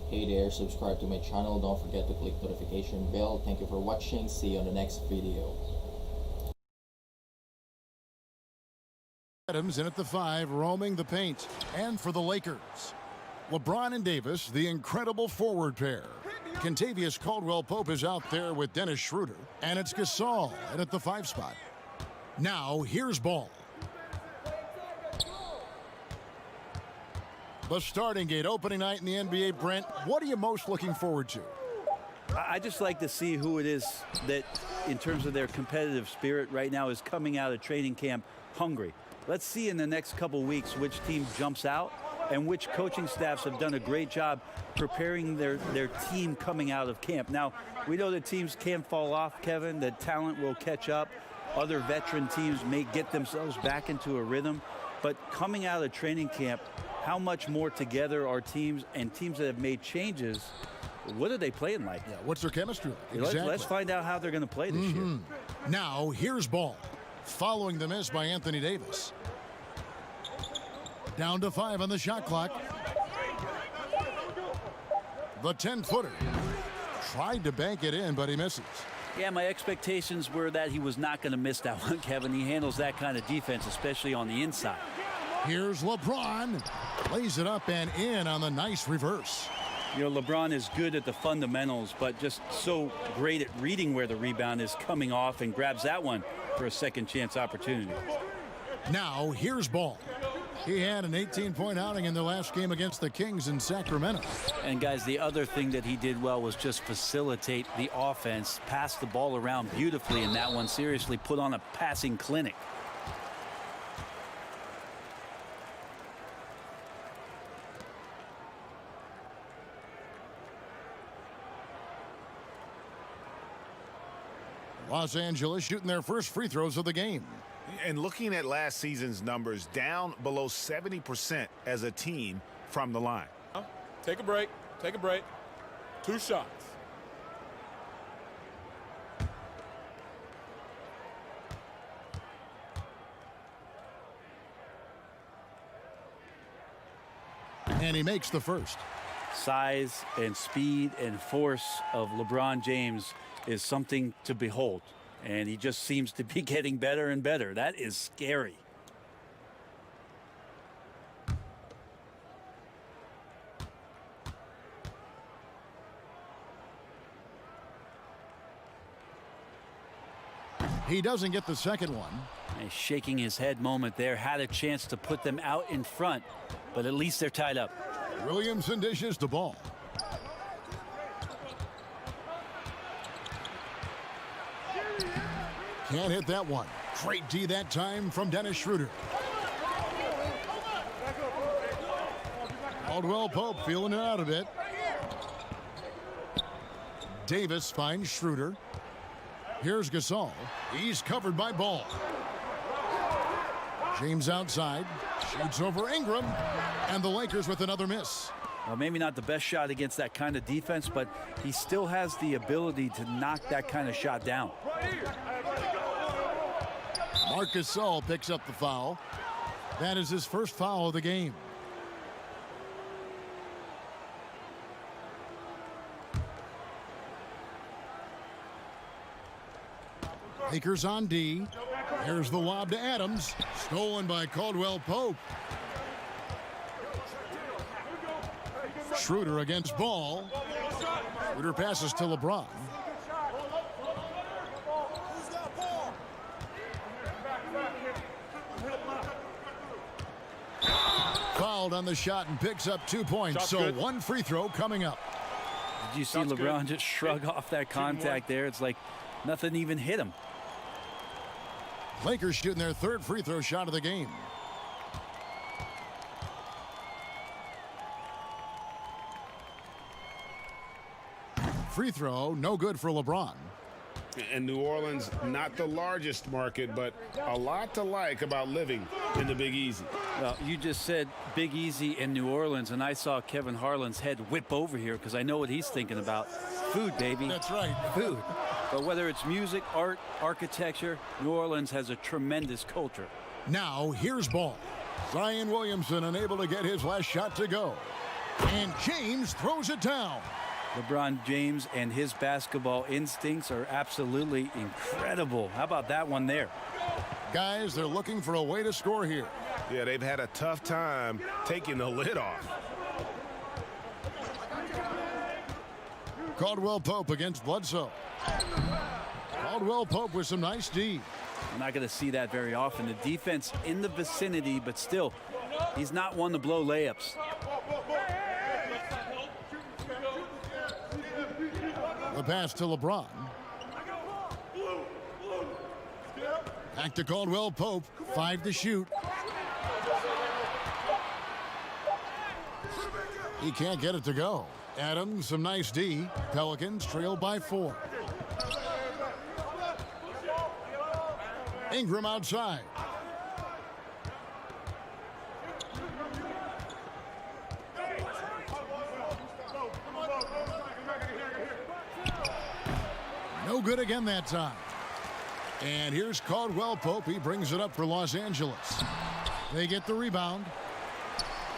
Hey there, subscribe to my channel. Don't forget to click notification bell. Thank you for watching. See you on the next video. Adams in at the 5, roaming the paint. And for the Lakers, LeBron and Davis, the incredible forward pair. Kentavious Caldwell-Pope is out there with Dennis Schroeder. And it's Gasol in at the 5 spot. Now, here's Ball. The starting gate, opening night in the NBA. Brent, what are you most looking forward to? I just like to see who it is that, in terms of their competitive spirit right now, is coming out of training camp hungry. Let's see in the next couple weeks which team jumps out and which coaching staffs have done a great job preparing their team coming out of camp. Now, we know that teams can fall off, Kevin, that talent will catch up. Other veteran teams may get themselves back into a rhythm. But coming out of training camp, how much more together are teams, and teams that have made changes, what are they playing like? Yeah, what's their chemistry like? Exactly. Let's find out how they're going to play this year. Now, here's Ball. Following the miss by Anthony Davis. Down to 5 on the shot clock. The 10-footer. Tried to bank it in, but he misses. Yeah, my expectations were that he was not going to miss that one, Kevin. He handles that kind of defense, especially on the inside. Here's LeBron. Lays it up and in on the nice reverse. You know, LeBron is good at the fundamentals, but just so great at reading where the rebound is coming off, and grabs that one for a second chance opportunity. Now, here's Ball. He had an 18-point outing in the last game against the Kings in Sacramento. And, guys, the other thing that he did well was just facilitate the offense, pass the ball around beautifully in that one, seriously put on a passing clinic. Los Angeles shooting their first free throws of the game. And looking at last season's numbers, down below 70% as a team from the line. Take a break. Take a break. 2 shots. And he makes the first. Size and speed and force of LeBron James is something to behold, and he just seems to be getting better and better. That is scary. He doesn't get the second one. A shaking his head moment there. Had a chance to put them out in front, but at least they're tied up. Williamson dishes the ball. Can't hit that one. Great D that time from Dennis Schroeder. Caldwell-Pope feeling it out a bit. Davis finds Schroeder. Here's Gasol. He's covered by Ball. James outside. Shoots over Ingram. And the Lakers with another miss. Well, maybe not the best shot against that kind of defense, but he still has the ability to knock that kind of shot down. Marc Gasol picks up the foul. That is his first foul of the game. Lakers on D. Here's the lob to Adams. Stolen by Caldwell-Pope. Schroeder against Ball. Schroeder passes to LeBron. Fouled on the shot and picks up 2 points. So good. 1 free throw coming up. Did you see LeBron just shrug off that contact there? It's like nothing even hit him. Lakers shooting their 3rd free throw shot of the game. Free throw, no good for LeBron. And New Orleans, not the largest market, but a lot to like about living in the Big Easy. Well, you just said Big Easy in New Orleans, and I saw Kevin Harlan's head whip over here because I know what he's thinking about. Food, baby. That's right. Food. But whether it's music, art, architecture, New Orleans has a tremendous culture. Now, here's Ball. Zion Williamson unable to get his last shot to go. And James throws it down. LeBron James and his basketball instincts are absolutely incredible. How about that one there? Guys, they're looking for a way to score here. Yeah, they've had a tough time taking the lid off. Caldwell Pope against Bledsoe. Caldwell Pope with some nice D. I'm not going to see that very often. The defense in the vicinity, but still, he's not one to blow layups. The pass to LeBron. Back to Caldwell Pope. 5 to shoot. He can't get it to go. Adams, some nice D. Pelicans trail by 4. Ingram outside. No good again that time. And here's Caldwell Pope. He brings it up for Los Angeles. They get the rebound.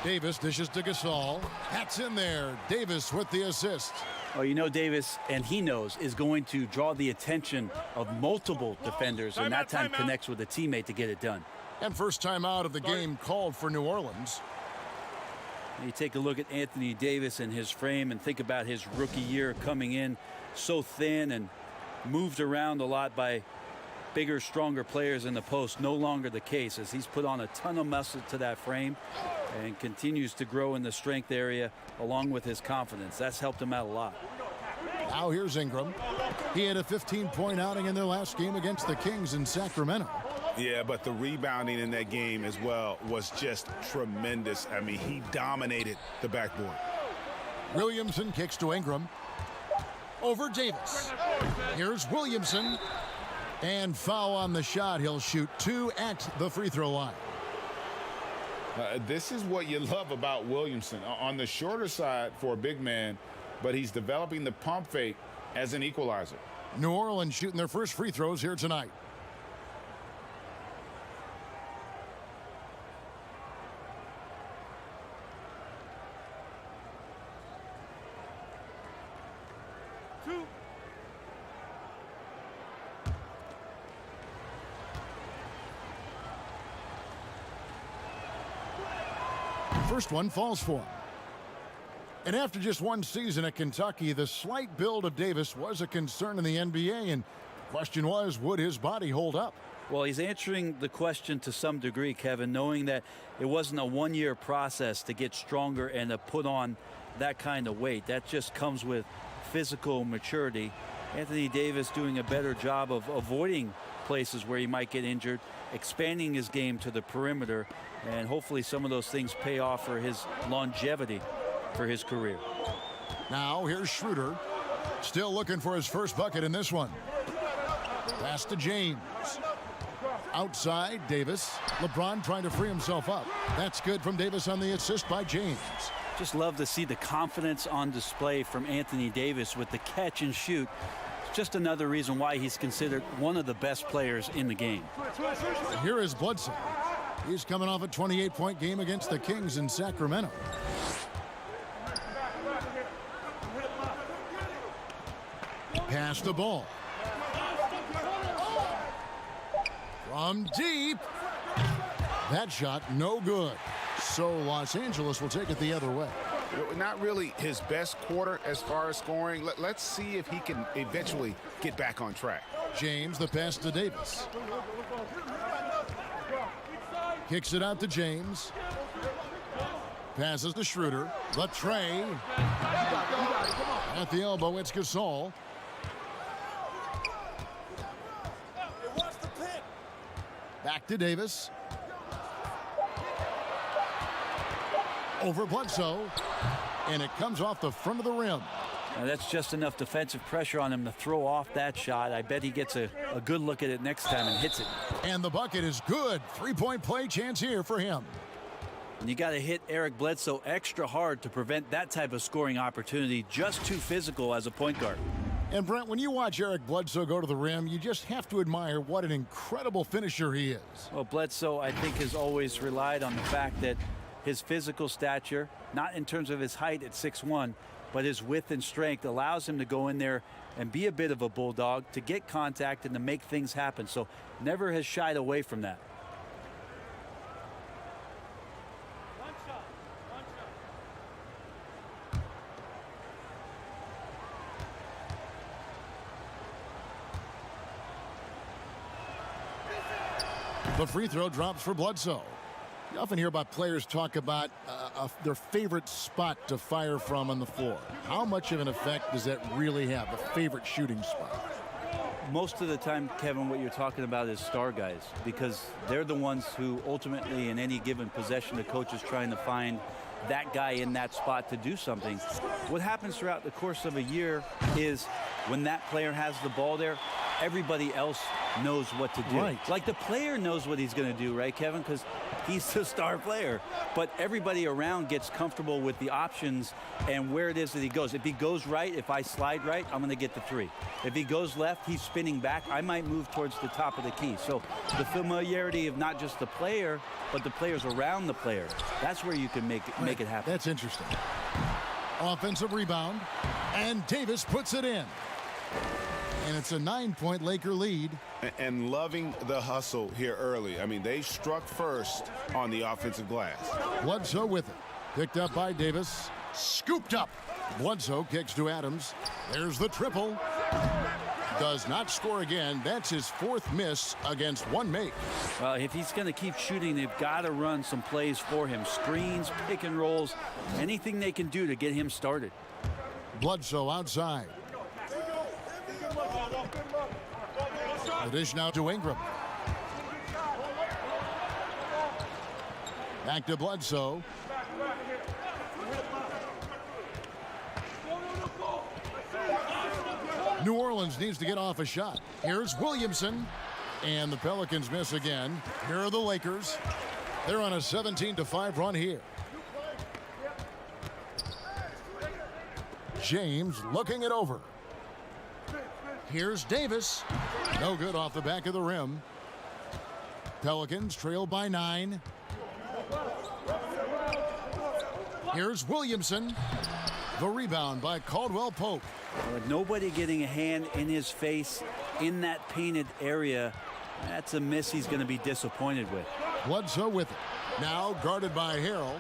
Davis dishes to Gasol. That's in there. Davis with the assist. Oh, you know, Davis, and he knows, is going to draw the attention of multiple defenders, and that time connects with a teammate to get it done. And first time out of the game called for New Orleans. You take a look at Anthony Davis and his frame and think about his rookie year coming in so thin and moved around a lot by bigger, stronger players in the post. No longer the case, as he's put on a ton of muscle to that frame and continues to grow in the strength area along with his confidence. That's helped him out a lot. Now here's Ingram. He had a 15-point outing in their last game against the Kings in Sacramento. Yeah, but the rebounding in that game as well was just tremendous. I mean, he dominated the backboard. Williamson kicks to Ingram. Over Davis. Here's Williamson. And foul on the shot. He'll shoot 2 at the free throw line. This is what you love about Williamson. On the shorter side for a big man, but he's developing the pump fake as an equalizer. New Orleans shooting their first free throws here tonight. First one falls for him. And after just one season at Kentucky, the slight build of Davis was a concern in the NBA, and the question was, would his body hold up? Well, he's answering the question to some degree, Kevin, knowing that it wasn't a one-year process to get stronger and to put on that kind of weight. That just comes with physical maturity. Anthony Davis doing a better job of avoiding places where he might get injured, expanding his game to the perimeter, and hopefully some of those things pay off for his longevity for his career. Now here's Schroeder, still looking for his first bucket in this one. Pass to James. Outside, Davis. LeBron trying to free himself up. That's good from Davis on the assist by James. Just love to see the confidence on display from Anthony Davis with the catch and shoot. It's just another reason why he's considered one of the best players in the game. Here is Bledsoe. He's coming off a 28-point game against the Kings in Sacramento. Pass the ball. From deep. That shot no good. So Los Angeles will take it the other way. Not really his best quarter as far as scoring. Let's see if he can eventually get back on track. James, the pass to Davis. Kicks it out to James. Passes to Schroeder. The tray. At the elbow, it's Gasol. Back to Davis. Over Bledsoe. And it comes off the front of the rim. Now that's just enough defensive pressure on him to throw off that shot. I bet he gets a good look at it next time and hits it. And the bucket is good. 3-point play chance here for him. And you got to hit Eric Bledsoe extra hard to prevent that type of scoring opportunity. Just too physical as a point guard. And Brent, when you watch Eric Bledsoe go to the rim, you just have to admire what an incredible finisher he is. Well, Bledsoe, I think, has always relied on the fact that his physical stature not in terms of his height at 6'1", but his width and strength allows him to go in there and be a bit of a bulldog, to get contact and to make things happen. So never has shied away from that. The free throw drops for Bledsoe. You often hear about players talk about their favorite spot to fire from on the floor. How much of an effect does that really have, a favorite shooting spot? Most of the time, Kevin, what you're talking about is star guys, because they're the ones who ultimately in any given possession, the coach is trying to find that guy in that spot to do something. What happens throughout the course of a year is when that player has the ball there, everybody else knows what to do. Right. Like the player knows what he's going to do, right, Kevin? Because he's the star player. But everybody around gets comfortable with the options and where it is that he goes. If he goes right, if I slide right, I'm going to get the three. If he goes left, he's spinning back. I might move towards the top of the key. So the familiarity of not just the player, but the players around the player, that's where you can make it happen. That's interesting. Offensive rebound, and Davis puts it in. And it's a 9-point Laker lead. And loving the hustle here early. I mean, they struck first on the offensive glass. Bledsoe with it. Picked up by Davis. Scooped up. Bledsoe kicks to Adams. There's the triple. Does not score again. That's his fourth miss against one make. Well, if he's going to keep shooting, they've got to run some plays for him. Screens, pick and rolls, anything they can do to get him started. Bledsoe outside. The dish now to Ingram. Back to Bledsoe. New Orleans needs to get off a shot. Here's Williamson. And the Pelicans miss again. Here are the Lakers. They're on a 17-5 run here. James looking it over. Here's Davis. No good off the back of the rim. Pelicans trail by 9. Here's Williamson. The rebound by Caldwell Pope. With nobody getting a hand in his face in that painted area, that's a miss he's going to be disappointed with. Bledsoe with it. Now guarded by Harrell.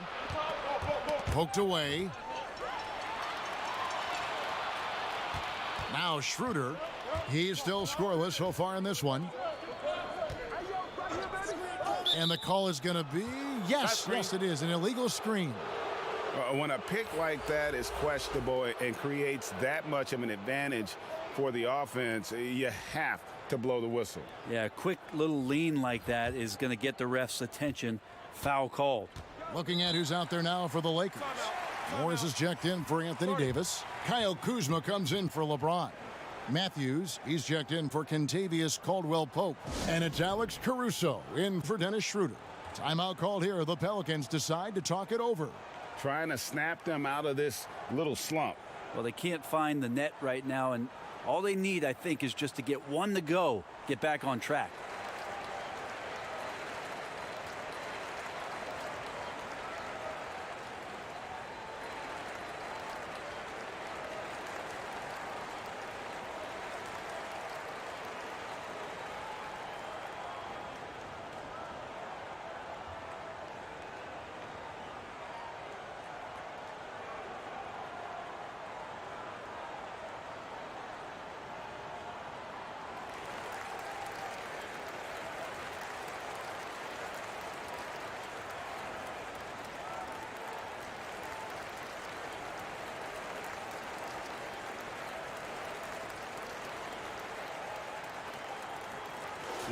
Poked away. Now Schroeder. He's still scoreless so far in this one. And the call is going to be, yes, it is, an illegal screen. When a pick like that is questionable and creates that much of an advantage for the offense, you have to blow the whistle. Yeah, a quick little lean like that is going to get the ref's attention. Foul called. Looking at who's out there now for the Lakers. Morris is checked in for Anthony Davis. Kyle Kuzma comes in for LeBron. Matthews, he's checked in for Kentavious Caldwell-Pope. And it's Alex Caruso in for Dennis Schroeder. Timeout called here. The Pelicans decide to talk it over. Trying to snap them out of this little slump. Well, they can't find the net right now, and all they need, I think, is just to get one to go, get back on track.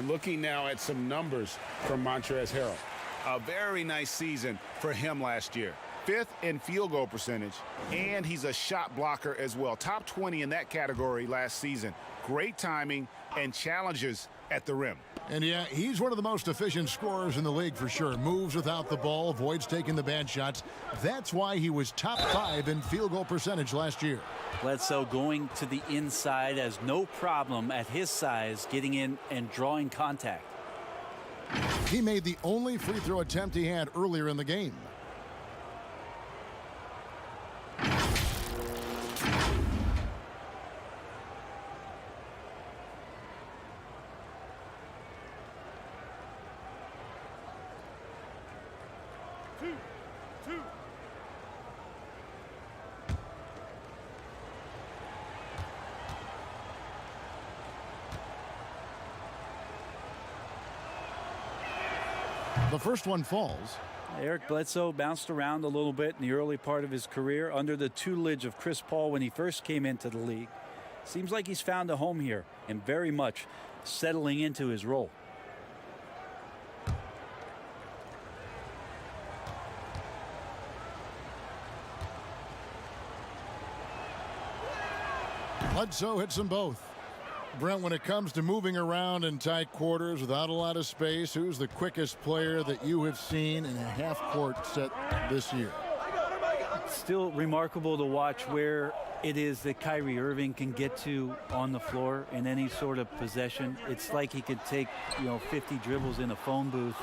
Looking now at some numbers from Montrezl Harrell. A very nice season for him last year. 5th in field goal percentage, and he's a shot blocker as well. Top 20 in that category last season. Great timing and challenges at the rim. And yeah, he's one of the most efficient scorers in the league for sure. Moves without the ball, avoids taking the bad shots. That's why he was top 5 in field goal percentage last year. Bledsoe going to the inside has no problem at his size getting in and drawing contact. He made the only free throw attempt he had earlier in the game. The first one falls. Eric Bledsoe bounced around a little bit in the early part of his career under the tutelage of Chris Paul when he first came into the league. Seems like he's found a home here and very much settling into his role. Bledsoe hits them both. Brent, when it comes to moving around in tight quarters without a lot of space, who's the quickest player that you have seen in a half-court set this year? Still remarkable to watch where it is that Kyrie Irving can get to on the floor in any sort of possession. It's like he could take, 50 dribbles in a phone booth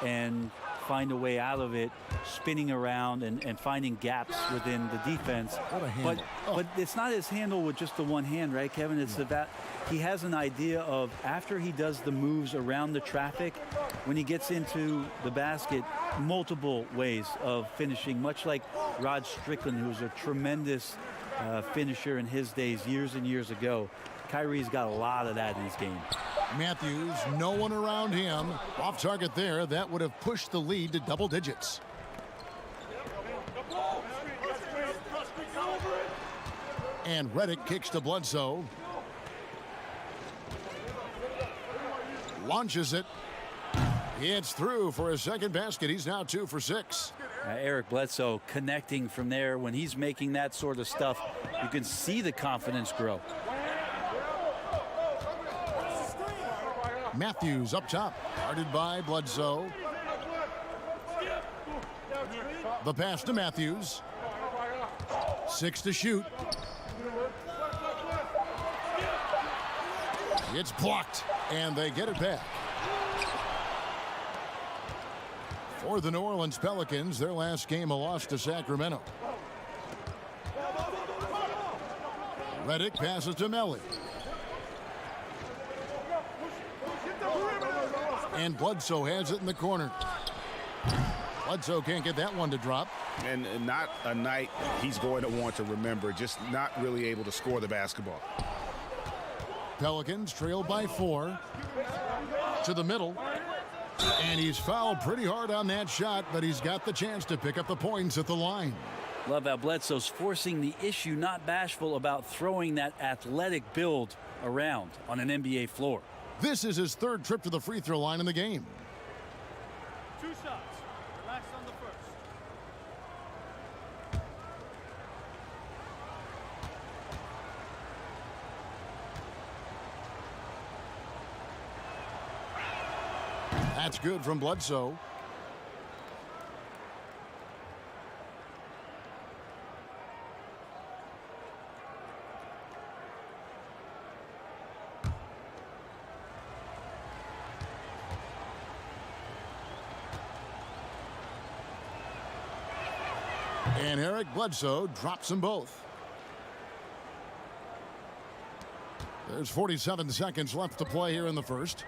and find a way out of it, spinning around and finding gaps within the defense. What a handle. But it's not his handle with just the one hand, right, Kevin? It's about he has an idea of after he does the moves around the traffic, when he gets into the basket, multiple ways of finishing, much like Rod Strickland, who was a tremendous finisher in his days years and years ago. Kyrie's got a lot of that in his game. Matthews, no one around him. Off target there. That would have pushed the lead to double digits. And Redick kicks to Bledsoe. Launches it. It's through for his second basket. He's now 2 for 6. Eric Bledsoe connecting from there. When he's making that sort of stuff, you can see the confidence grow. Matthews up top, guarded by Bledsoe. The pass to Matthews. 6 to shoot. It's blocked, and they get it back. For the New Orleans Pelicans, their last game a loss to Sacramento. Redick passes to Melly. And Bledsoe has it in the corner. Bledsoe can't get that one to drop. And not a night he's going to want to remember, just not really able to score the basketball. Pelicans trail by 4. To the middle. And he's fouled pretty hard on that shot, but he's got the chance to pick up the points at the line. Love how Bledsoe's forcing the issue, not bashful about throwing that athletic build around on an NBA floor. This is his 3rd trip to the free throw line in the game. 2 shots. Relax on the first. That's good from Bledsoe. And Eric Bledsoe drops them both. There's 47 seconds left to play here in the first.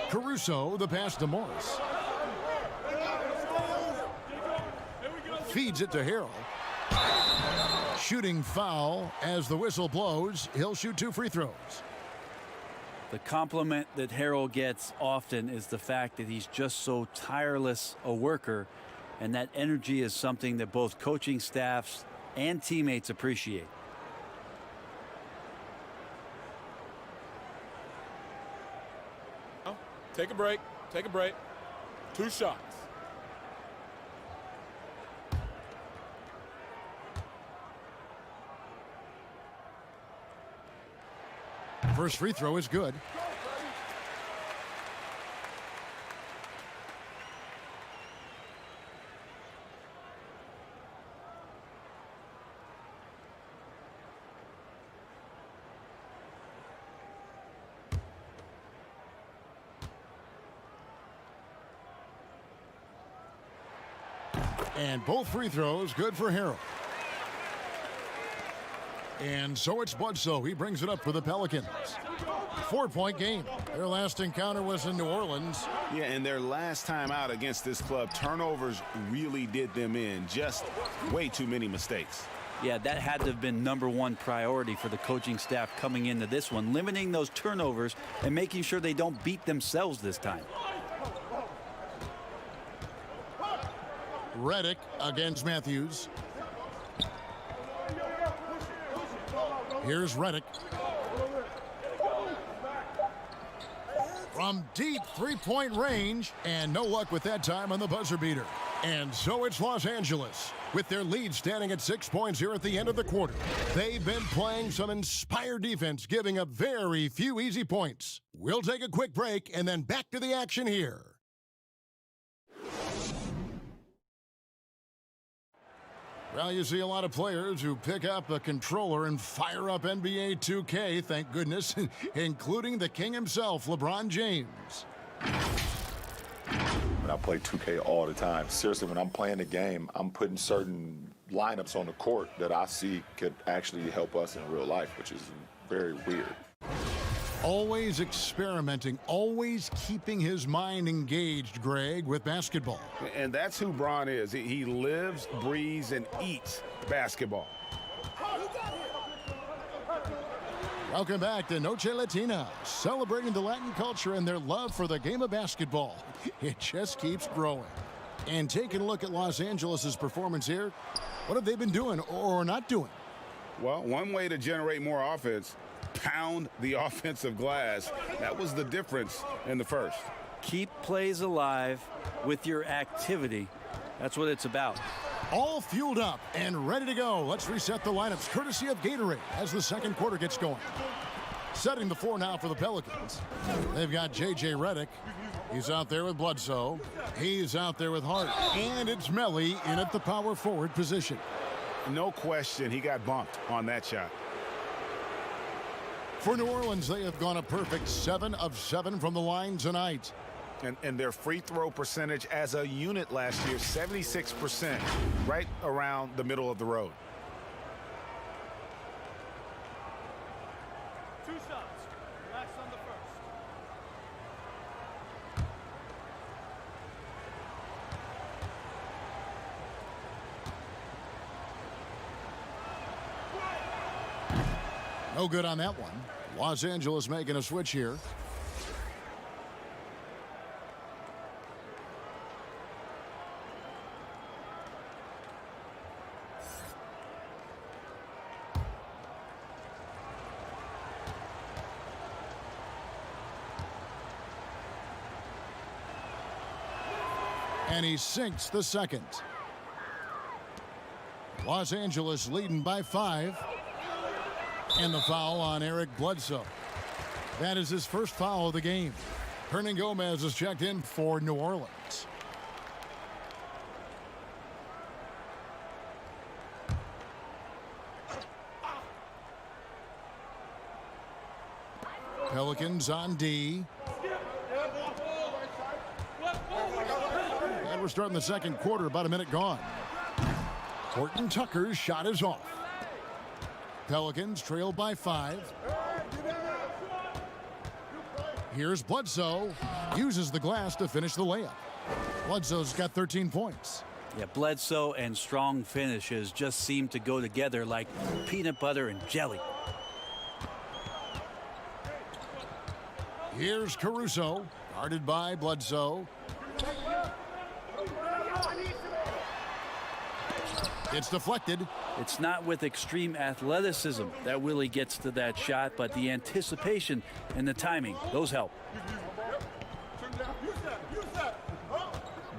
Caruso, the pass to Morris. Feeds it to Harrell. Shooting foul as the whistle blows. He'll shoot 2 free throws. The compliment that Harrell gets often is the fact that he's just so tireless a worker, and that energy is something that both coaching staffs and teammates appreciate. Take a break. Take a break. 2 shots. First free throw is good. And both free throws good for Harrell. And so it's Bledsoe. He brings it up for the Pelicans. 4-point game. Their last encounter was in New Orleans. Yeah, and their last time out against this club, turnovers really did them in. Just way too many mistakes. Yeah, that had to have been #1 priority for the coaching staff coming into this one, limiting those turnovers and making sure they don't beat themselves this time. Reddick against Matthews. Here's Reddick. From deep three-point range, and no luck with that time on the buzzer beater. And so it's Los Angeles, with their lead standing at 6 points here at the end of the quarter. They've been playing some inspired defense, giving up very few easy points. We'll take a quick break and then back to the action here. Well, you see a lot of players who pick up a controller and fire up NBA 2K, thank goodness, including the king himself, LeBron James. I play 2K all the time. Seriously, when I'm playing the game, I'm putting certain lineups on the court that I see could actually help us in real life, which is very weird. Always experimenting, always keeping his mind engaged, Greg, with basketball. And that's who Bron is. He lives, breathes, and eats basketball. Welcome back to Noche Latina, celebrating the Latin culture and their love for the game of basketball. It just keeps growing. And taking a look at Los Angeles' performance here, what have they been doing or not doing? Well, one way to generate more offense, pound the offensive glass. That was the difference in the first. Keep plays alive with your activity. That's what it's about. All fueled up and ready to go. Let's reset the lineups courtesy of Gatorade as the second quarter gets going. Setting the floor now for the Pelicans. They've got J.J. Redick. He's out there with Bledsoe. He's out there with Hart. And it's Melly in at the power forward position. No question he got bumped on that shot. For New Orleans, they have gone a perfect 7 of 7 from the line tonight. And their free throw percentage as a unit last year, 76%, right around the middle of the road. 2 shots. Relax on the first. No good on that one. Los Angeles making a switch here. And he sinks the second. Los Angeles leading by 5. And the foul on Eric Bledsoe. That is his first foul of the game. Hernangomez is checked in for New Orleans. Pelicans on D. And we're starting the second quarter, about a minute gone. Horton Tucker's shot is off. Pelicans trail by 5. Here's Bledsoe. Uses the glass to finish the layup. Bledsoe's got 13 points. Yeah, Bledsoe and strong finishes just seem to go together like peanut butter and jelly. Here's Caruso, guarded by Bledsoe. It's deflected. It's not with extreme athleticism that Willie gets to that shot, but the anticipation and the timing, those help.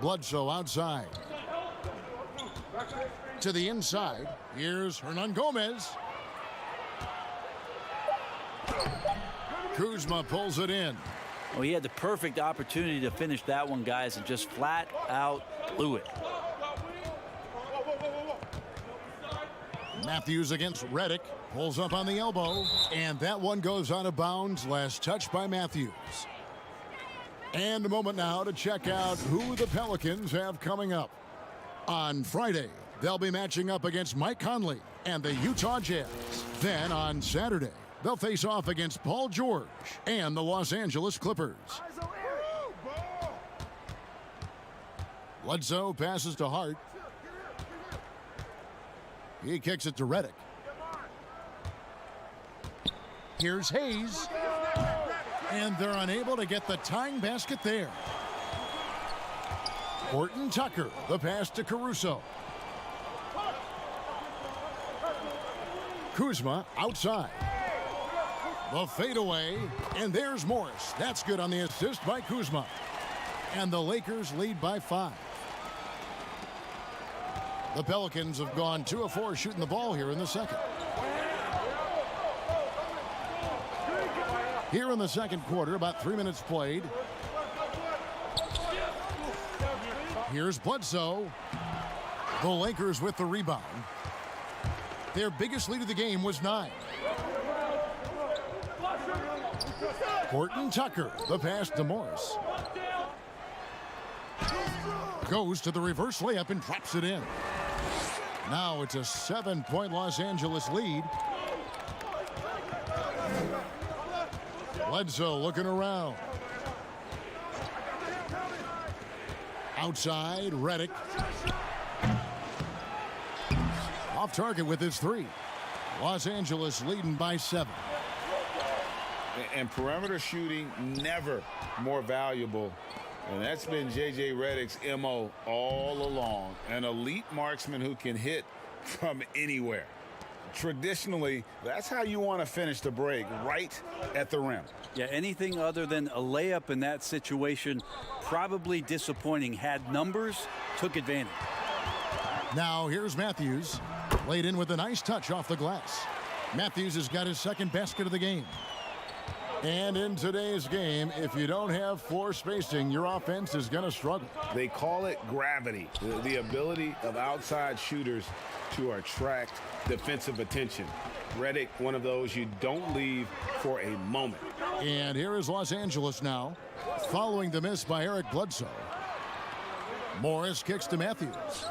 Bledsoe outside. To the inside. Here's Hernangomez. Kuzma pulls it in. Well, he had the perfect opportunity to finish that one, guys, and just flat out blew it. Matthews against Redick. Pulls up on the elbow. And that one goes out of bounds. Last touch by Matthews. And a moment now to check out who the Pelicans have coming up. On Friday, they'll be matching up against Mike Conley and the Utah Jazz. Then on Saturday, they'll face off against Paul George and the Los Angeles Clippers. Bledsoe passes to Hart. He kicks it to Redick. Here's Hayes. And they're unable to get the tying basket there. Horton Tucker, the pass to Caruso. Kuzma outside. The fadeaway, and there's Morris. That's good on the assist by Kuzma. And the Lakers lead by 5. The Pelicans have gone 2 of 4 shooting the ball here in the second. Here in the second quarter, about 3 minutes played. Here's Bledsoe. The Lakers with the rebound. Their biggest lead of the game was 9. Horton Tucker, the pass to Morris. Goes to the reverse layup and drops it in. Now it's a 7-point Los Angeles lead. Bledsoe looking around. Outside, Redick. Off target with his 3. Los Angeles leading by 7. And perimeter shooting never more valuable. And that's been J.J. Redick's M.O. all along. An elite marksman who can hit from anywhere. Traditionally, that's how you want to finish the break, right at the rim. Yeah, anything other than a layup in that situation, probably disappointing. Had numbers, took advantage. Now here's Matthews. Laid in with a nice touch off the glass. Matthews has got his second basket of the game. And in today's game, if you don't have floor spacing, your offense is going to struggle. They call it gravity, the ability of outside shooters to attract defensive attention. Redick, one of those you don't leave for a moment. And here is Los Angeles now, following the miss by Eric Bledsoe. Morris kicks to Matthews.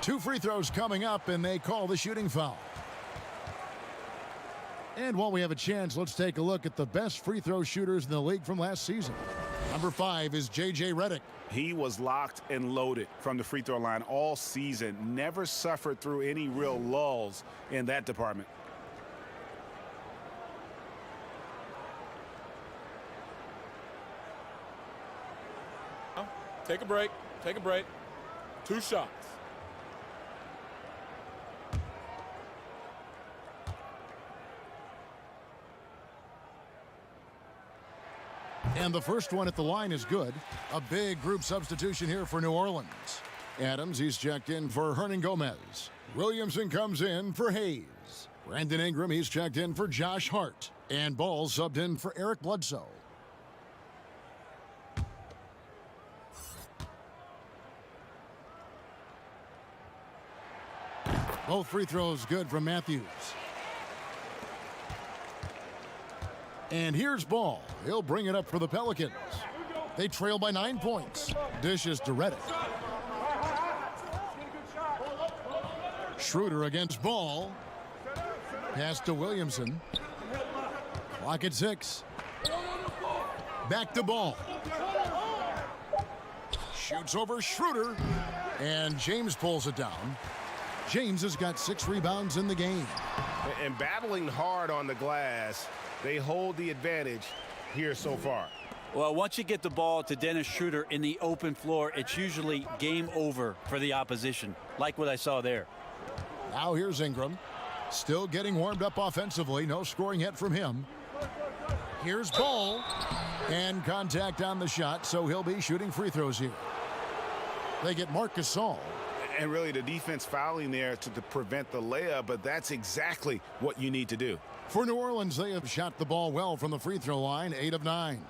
2 free throws coming up, and they call the shooting foul. And while we have a chance, let's take a look at the best free throw shooters in the league from last season. Number 5 is J.J. Redick. He was locked and loaded from the free throw line all season. Never suffered through any real lulls in that department. Take a break. Take a break. 2 shots. And the first one at the line is good. A big group substitution here for New Orleans. Adams, he's checked in for Hernan Gomez. Williamson comes in for Hayes. Brandon Ingram, he's checked in for Josh Hart. And Ball subbed in for Eric Bledsoe. Both free throws good from Matthews. And here's Ball. He'll bring it up for the Pelicans. They trail by 9 points. Dishes to Redick. Schroeder against Ball. Pass to Williamson. Clock at 6. Back to Ball. Shoots over Schroeder. And James pulls it down. James has got 6 rebounds in the game. And battling hard on the glass, they hold the advantage here so far. Well, once you get the ball to Dennis Schroeder in the open floor, it's usually game over for the opposition, like what I saw there. Now here's Ingram. Still getting warmed up offensively. No scoring yet from him. Here's Ball. And contact on the shot, so he'll be shooting free throws here. They get Marc Gasol. And really the defense fouling there to prevent the layup, but that's exactly what you need to do. For New Orleans, they have shot the ball well from the free throw line, 8 of 9.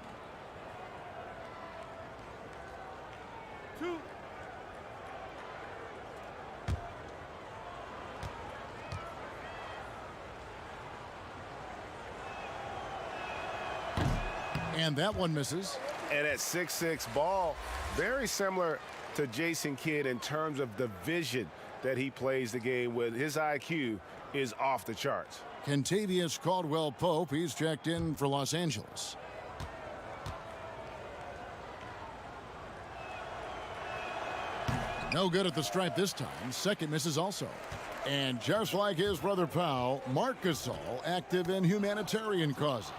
And that one misses. And at 6'6", Ball, very similar to Jason Kidd in terms of the vision that he plays the game with. His IQ is off the charts. Kentavious Caldwell-Pope, he's checked in for Los Angeles. No good at the stripe this time. Second misses also. And just like his brother Powell, Marc Gasol active in humanitarian causes.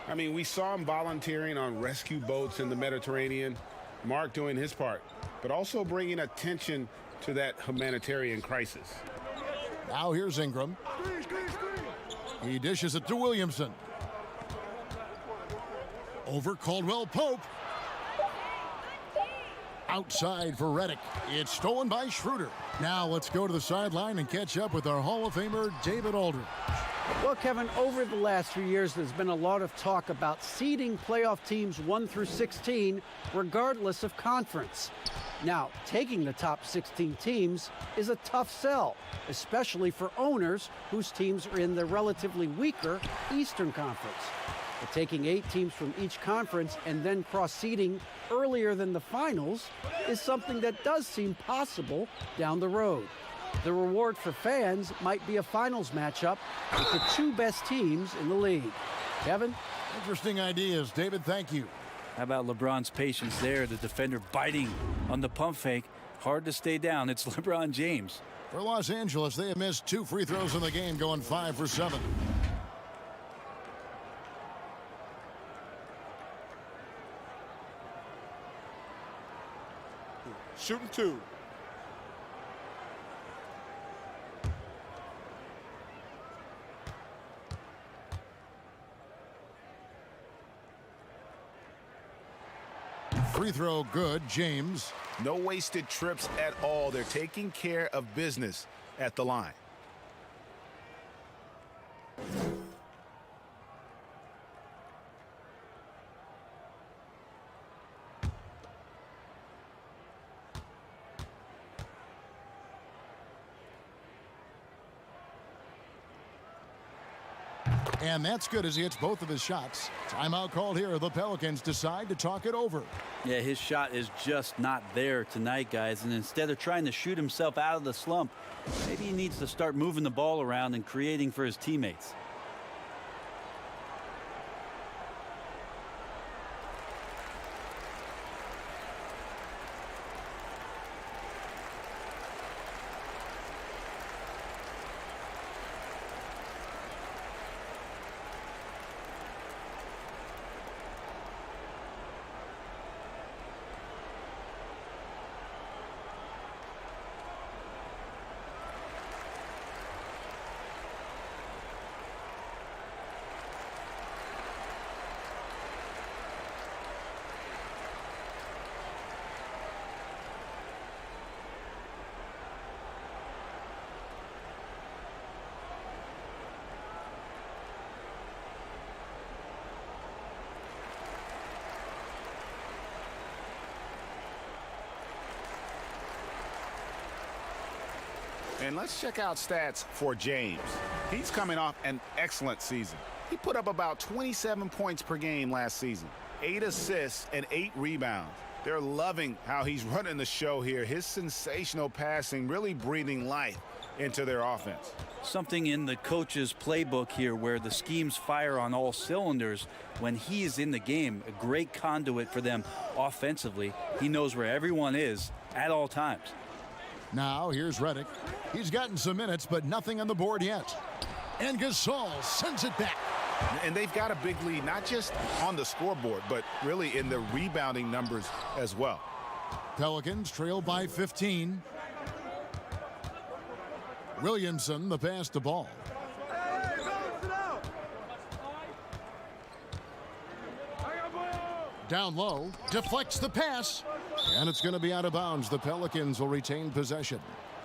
I mean, we saw him volunteering on rescue boats in the Mediterranean. Mark doing his part, but also bringing attention to that humanitarian crisis. Now here's Ingram. He dishes it to Williamson. Over Caldwell Pope. Outside for Reddick. It's stolen by Schroeder. Now let's go to the sideline and catch up with our Hall of Famer, David Aldridge. Well, Kevin, over the last few years, there's been a lot of talk about seeding playoff teams 1 through 16, regardless of conference. Now, taking the top 16 teams is a tough sell, especially for owners whose teams are in the relatively weaker Eastern Conference. But taking 8 teams from each conference and then cross-seeding earlier than the finals is something that does seem possible down the road. The reward for fans might be a finals matchup with the 2 best teams in the league. Kevin? Interesting ideas, David. Thank you. How about LeBron's patience there? The defender biting on the pump fake. Hard to stay down. It's LeBron James. For Los Angeles, they have missed 2 free throws in the game, going 5 for 7. Shooting 2. Free throw good, James. No wasted trips at all. They're taking care of business at the line. And that's good as he hits both of his shots. Timeout called here. The Pelicans decide to talk it over. Yeah, his shot is just not there tonight, guys. And instead of trying to shoot himself out of the slump, maybe he needs to start moving the ball around and creating for his teammates. And let's check out stats for James. He's coming off an excellent season. He put up about 27 points per game last season, 8 assists and 8 rebounds. They're loving how he's running the show here. His sensational passing really breathing life into their offense. Something in the coach's playbook here where the schemes fire on all cylinders. When he is in the game, a great conduit for them offensively. He knows where everyone is at all times. Now here's Reddick. He's gotten some minutes, but nothing on the board yet. And Gasol sends it back. And they've got a big lead, not just on the scoreboard, but really in the rebounding numbers as well. Pelicans trail by 15. Williamson, the pass to Ball. Down low, deflects the pass, and it's going to be out of bounds. The Pelicans will retain possession.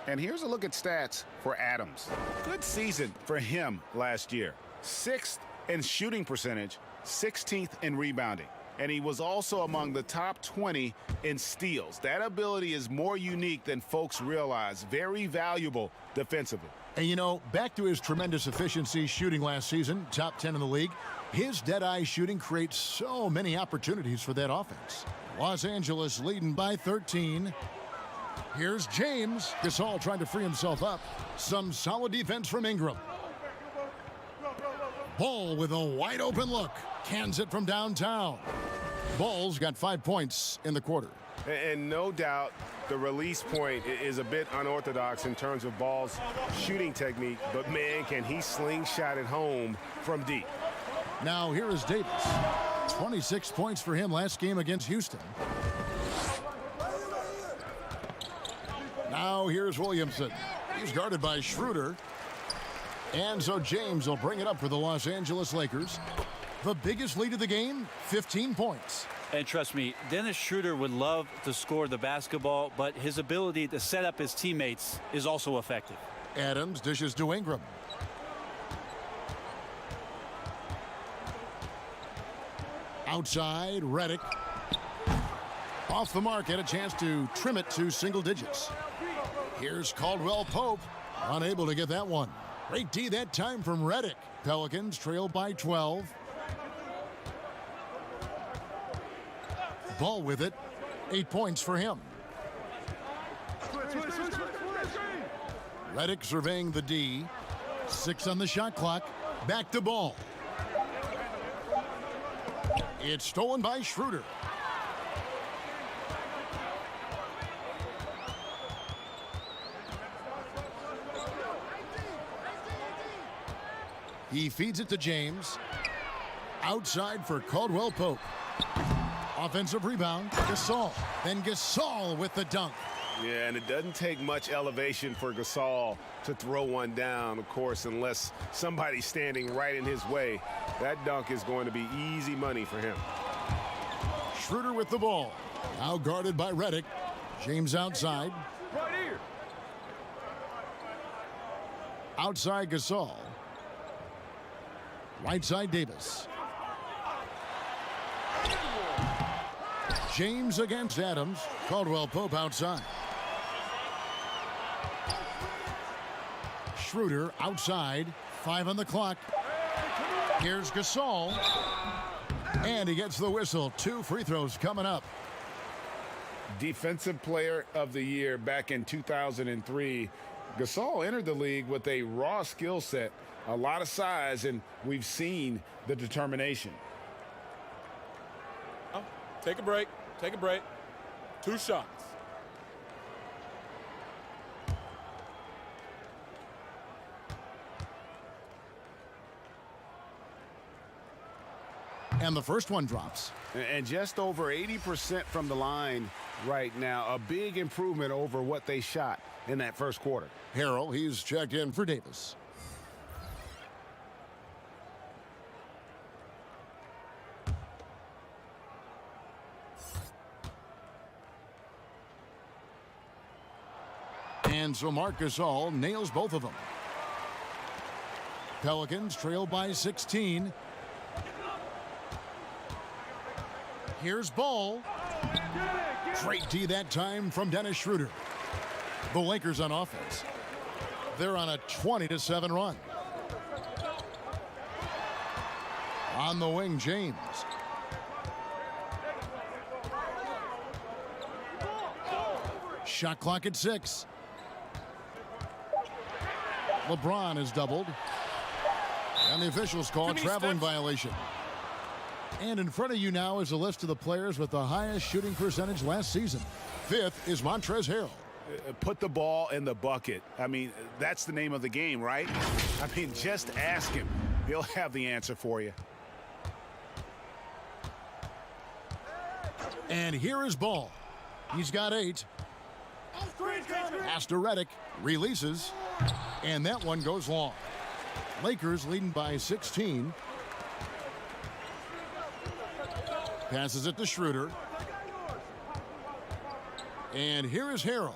And here's a look at stats for Adams. Good season for him last year. 6th in shooting percentage, 16th in rebounding. And he was also among the top 20 in steals. That ability is more unique than folks realize. Very valuable defensively. And you know, back to his tremendous efficiency shooting last season, top 10 in the league, his dead-eye shooting creates so many opportunities for that offense. Los Angeles leading by 13. Here's James. Gasol trying to free himself up. Some solid defense from Ingram. Ball with a wide open look. Cans it from downtown. Ball's got 5 points in the quarter. And no doubt the release point is a bit unorthodox in terms of Ball's shooting technique, but man, can he slingshot it home from deep. Now here is Davis. 26 points for him last game against Houston. Now here's Williamson. He's guarded by Schroeder. And so James will bring it up for the Los Angeles Lakers. The biggest lead of the game, 15 points. And trust me, Dennis Schroeder would love to score the basketball, but his ability to set up his teammates is also effective. Adams dishes to Ingram. Outside, Redick. Off the mark, had a chance to trim it to single digits. Here's Caldwell Pope, unable to get that one. Great D that time from Redick. Pelicans trail by 12. Ball with it. 8 points for him. Redick surveying the D. 6 on the shot clock. Back to Ball. It's stolen by Schroeder. He feeds it to James. Outside for Caldwell Pope. Offensive rebound, Gasol. Then Gasol with the dunk. Yeah, and it doesn't take much elevation for Gasol to throw one down, of course, unless somebody's standing right in his way. That dunk is going to be easy money for him. Schroeder with the ball. Now guarded by Redick. James outside. Right here. Outside Gasol. Right side Davis. James against Adams. Caldwell Pope outside. Schroeder outside. 5 on the clock. Here's Gasol. And he gets the whistle. 2 free throws coming up. Defensive Player of the Year back in 2003. Gasol entered the league with a raw skill set, a lot of size, and we've seen the determination. Take a break. Take a break. 2 shots. And the first one drops. And just over 80% from the line right now. A big improvement over what they shot in that first quarter. Harrell, he's checked in for Davis. And so Marc Gasol nails both of them. Pelicans trail by 16. Here's Ball. Great D that time from Dennis Schroeder. The Lakers on offense. They're on a 20-7 run. On the wing, James. Shot clock at 6. LeBron is doubled. And the officials call a traveling violation. And in front of you now is a list of the players with the highest shooting percentage last season. 5th is Montrezl Harrell. Put the ball in the bucket. I mean, that's the name of the game, right? I mean, just ask him. He'll have the answer for you. And here is Ball. He's got 8. Pass to Redick. Releases. And that one goes long. Lakers leading by 16. Passes it to Schroeder. And here is Harrell.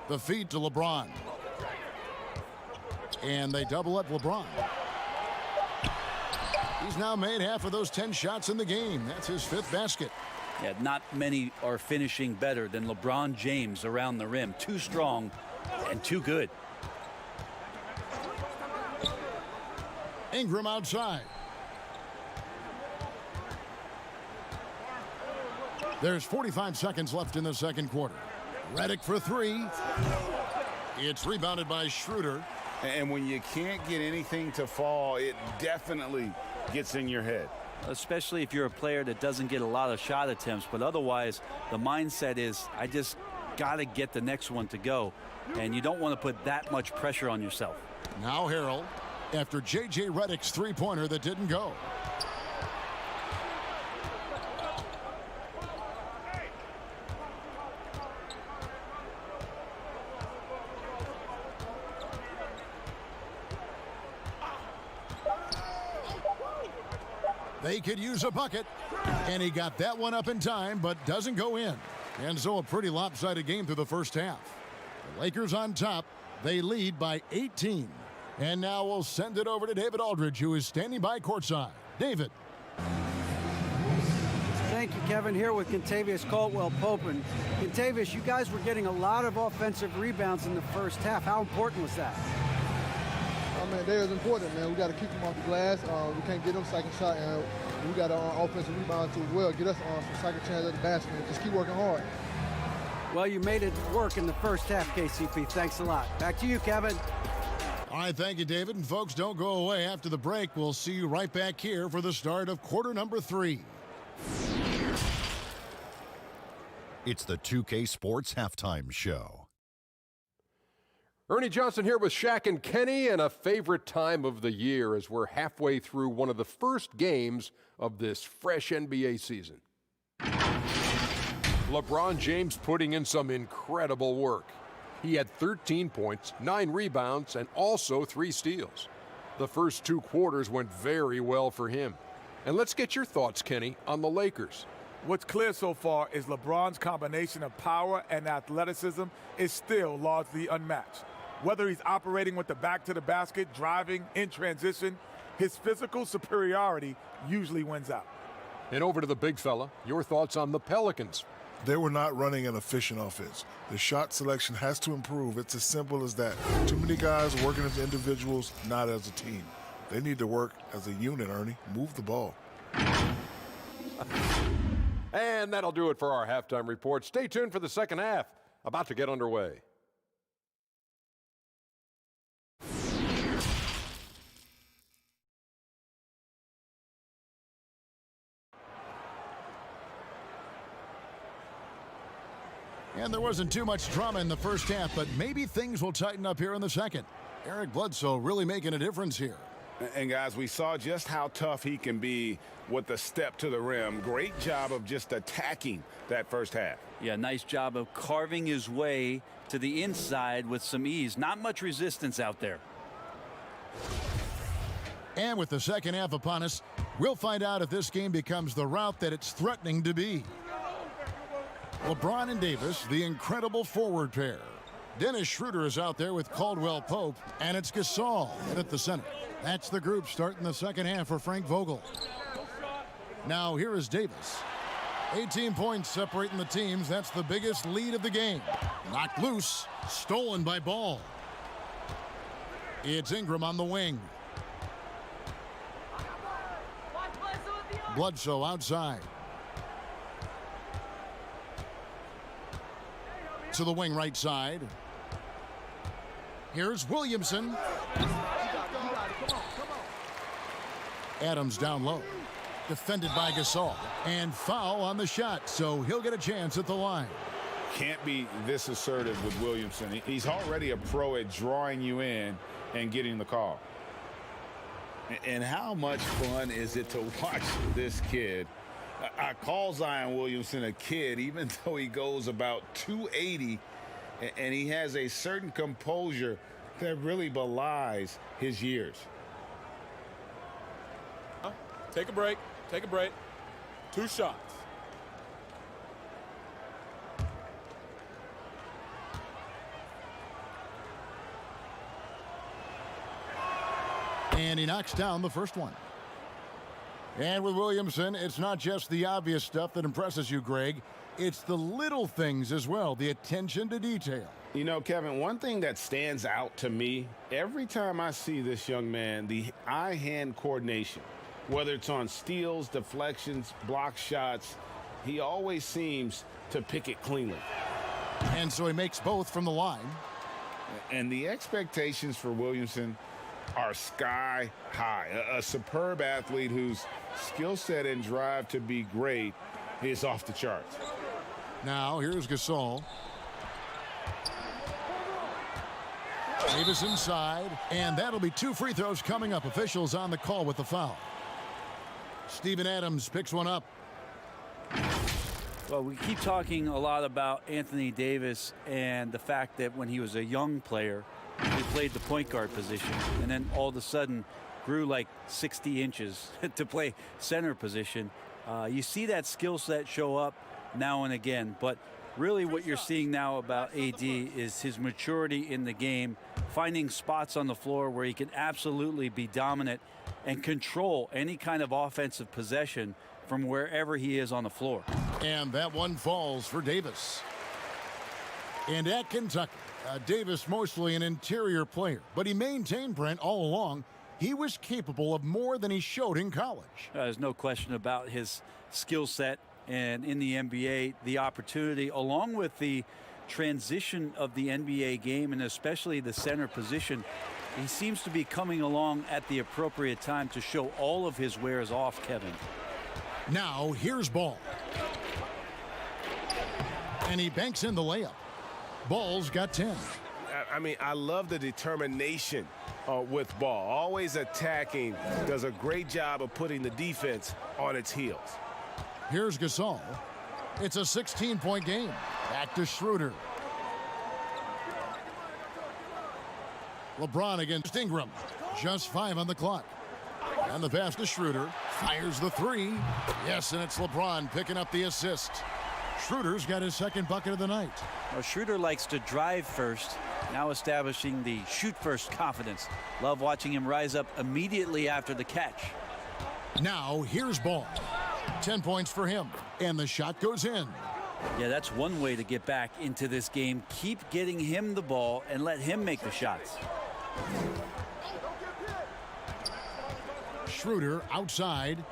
The feed to LeBron. And they double up LeBron. He's now made half of those 10 shots in the game. That's his 5th basket. Yeah, not many are finishing better than LeBron James around the rim. Too strong and too good. Ingram outside. There's 45 seconds left in the second quarter. Redick for 3. It's rebounded by Schroeder. And when you can't get anything to fall, it definitely gets in your head. Especially if you're a player that doesn't get a lot of shot attempts, but otherwise the mindset is, I just got to get the next one to go. And you don't want to put that much pressure on yourself. Now Harrell after J.J. Redick's three-pointer that didn't go. They could use a bucket, and he got that one up in time, but doesn't go in. And so a pretty lopsided game through the first half. The Lakers on top. They lead by 18. And now we'll send it over to David Aldridge, who is standing by courtside. David. Thank you, Kevin. Here with Kentavious Caldwell-Pope. And Kentavious, you guys were getting a lot of offensive rebounds in the first half. How important was that? Oh, man, that is important, man. We got to keep them off the glass. We can't get them second shot, and we got to offensive rebound too as well. Get us some second chance at the basket, and just keep working hard. Well, you made it work in the first half, KCP. Thanks a lot. Back to you, Kevin. All right, thank you, David. And folks, don't go away. After the break, we'll see you right back here for the start of quarter number 3. It's the 2K Sports Halftime Show. Ernie Johnson here with Shaq and Kenny, and a favorite time of the year as we're halfway through one of the first games of this fresh NBA season. LeBron James putting in some incredible work. He had 13 points, 9 rebounds, and also 3 steals. The first 2 quarters went very well for him. And let's get your thoughts, Kenny, on the Lakers. What's clear so far is LeBron's combination of power and athleticism is still largely unmatched. Whether he's operating with the back to the basket, driving, in transition, his physical superiority usually wins out. And over to the big fella, your thoughts on the Pelicans. They were not running an efficient offense. The shot selection has to improve. It's as simple as that. Too many guys working as individuals, not as a team. They need to work as a unit, Ernie. Move the ball. And that'll do it for our halftime report. Stay tuned for the second half, about to get underway. And there wasn't too much drama in the first half, but maybe things will tighten up here in the second. Eric Bledsoe really making a difference here. And guys, we saw just how tough he can be with the step to the rim. Great job of just attacking that first half. Yeah, nice job of carving his way to the inside with some ease. Not much resistance out there. And with the second half upon us, we'll find out if this game becomes the route that it's threatening to be. LeBron and Davis, the incredible forward pair. Dennis Schroeder is out there with Caldwell-Pope, and it's Gasol at the center. That's the group starting the second half for Frank Vogel. Now here is Davis. 18 points separating the teams. That's the biggest lead of the game. Knocked loose, stolen by Ball. It's Ingram on the wing. Bledsoe outside. To the wing right side. Here's Williamson. Adams down low. Defended by Gasol. And foul on the shot, so he'll get a chance at the line. Can't be this assertive with Williamson. He's already a pro at drawing you in and getting the call. And how much fun is it to watch this kid? I call Zion Williamson a kid, even though he goes about 280, and he has a certain composure that really belies his years. Take a break. Take a break. 2 shots. And he knocks down the first one. And with Williamson, it's not just the obvious stuff that impresses you, Greg. It's the little things as well, the attention to detail. You know, Kevin, one thing that stands out to me, every time I see this young man, the eye-hand coordination, whether it's on steals, deflections, block shots, he always seems to pick it cleanly. And so he makes both from the line. And the expectations for Williamson are sky high. A superb athlete whose skill set and drive to be great is off the charts. Now here's Gasol. Davis inside, and that'll be 2 free throws coming up. Officials on the call with the foul. Steven Adams picks one up. Well, we keep talking a lot about Anthony Davis and the fact that when he was a young player, he played the point guard position, and then all of a sudden grew like 60 inches to play center position. You see that skill set show up now and again, but really what you're seeing now about AD is his maturity in the game, finding spots on the floor where he can absolutely be dominant and control any kind of offensive possession from wherever he is on the floor. And that one falls for Davis. And at Kentucky, Davis mostly an interior player, but he maintained, Brent, all along he was capable of more than he showed in college. There's no question about his skill set, and in the NBA, the opportunity, along with the transition of the NBA game, and especially the center position, he seems to be coming along at the appropriate time to show all of his wares off, Kevin. Now, here's Ball. And he banks in the layup. Ball's got 10. I mean, I love the determination with Ball. Always attacking, does a great job of putting the defense on its heels. Here's Gasol. It's a 16-point game. Back to Schroeder. LeBron against Ingram. Just 5 on the clock. And the pass to Schroeder. Fires the 3. Yes, and it's LeBron picking up the assist. Schroeder's got his second bucket of the night. Well, Schroeder likes to drive first, now establishing the shoot first confidence. Love watching him rise up immediately after the catch. Now here's Ball. 10 points for him, and the shot goes in. Yeah, that's one way to get back into this game. Keep getting him the ball and let him make the shots. Schroeder outside.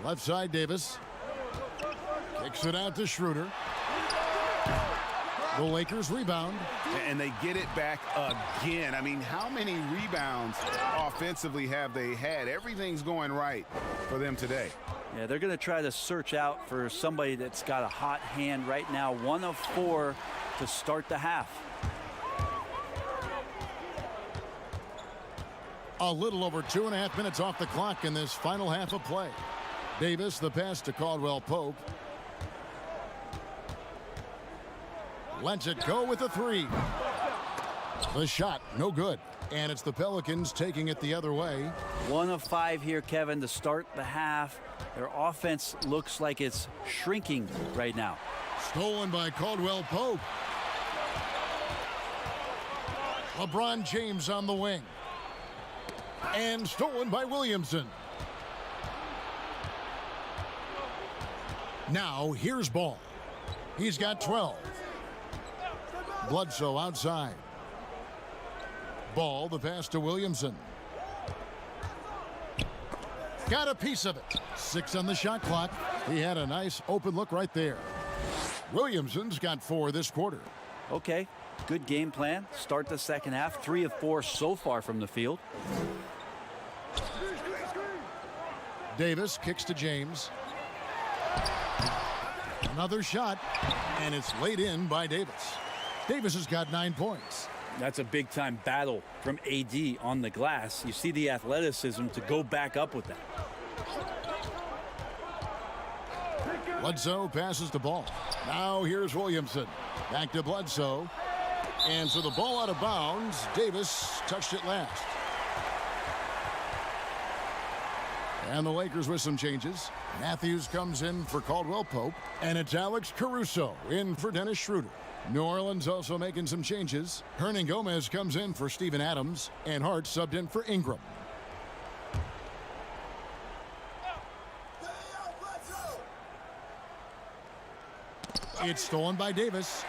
Left side, Davis. Kicks it out to Schroeder. The Lakers rebound. And they get it back again. I mean, how many rebounds offensively have they had? Everything's going right for them today. Yeah, they're going to try to search out for somebody that's got a hot hand right now. 1 of 4 to start the half. A little over 2.5 minutes off the clock in this final half of play. Davis, the pass to Caldwell Pope. Lets it go with a 3. The shot, no good. And it's the Pelicans taking it the other way. 1 of 5 here, Kevin, to start the half. Their offense looks like it's shrinking right now. Stolen by Caldwell Pope. LeBron James on the wing. And stolen by Williamson. Now here's Ball. He's got 12. Bledsoe outside. Ball, the pass to Williamson. Got a piece of it. 6 on the shot clock. He had a nice open look right there. Williamson's got 4 this quarter. Okay, good game plan. Start the second half. 3 of 4 so far from the field. Davis kicks to James. Another shot, and it's laid in by Davis. Davis has got 9 points. That's a big-time battle from AD on the glass. You see the athleticism to go back up with that. Bledsoe passes the ball. Now here's Williamson. Back to Bledsoe. And so the ball out of bounds. Davis touched it last. And the Lakers with some changes. Matthews comes in for Caldwell Pope. And it's Alex Caruso in for Dennis Schroeder. New Orleans also making some changes. Hernan Gomez comes in for Steven Adams. And Hart subbed in for Ingram. It's stolen by Davis.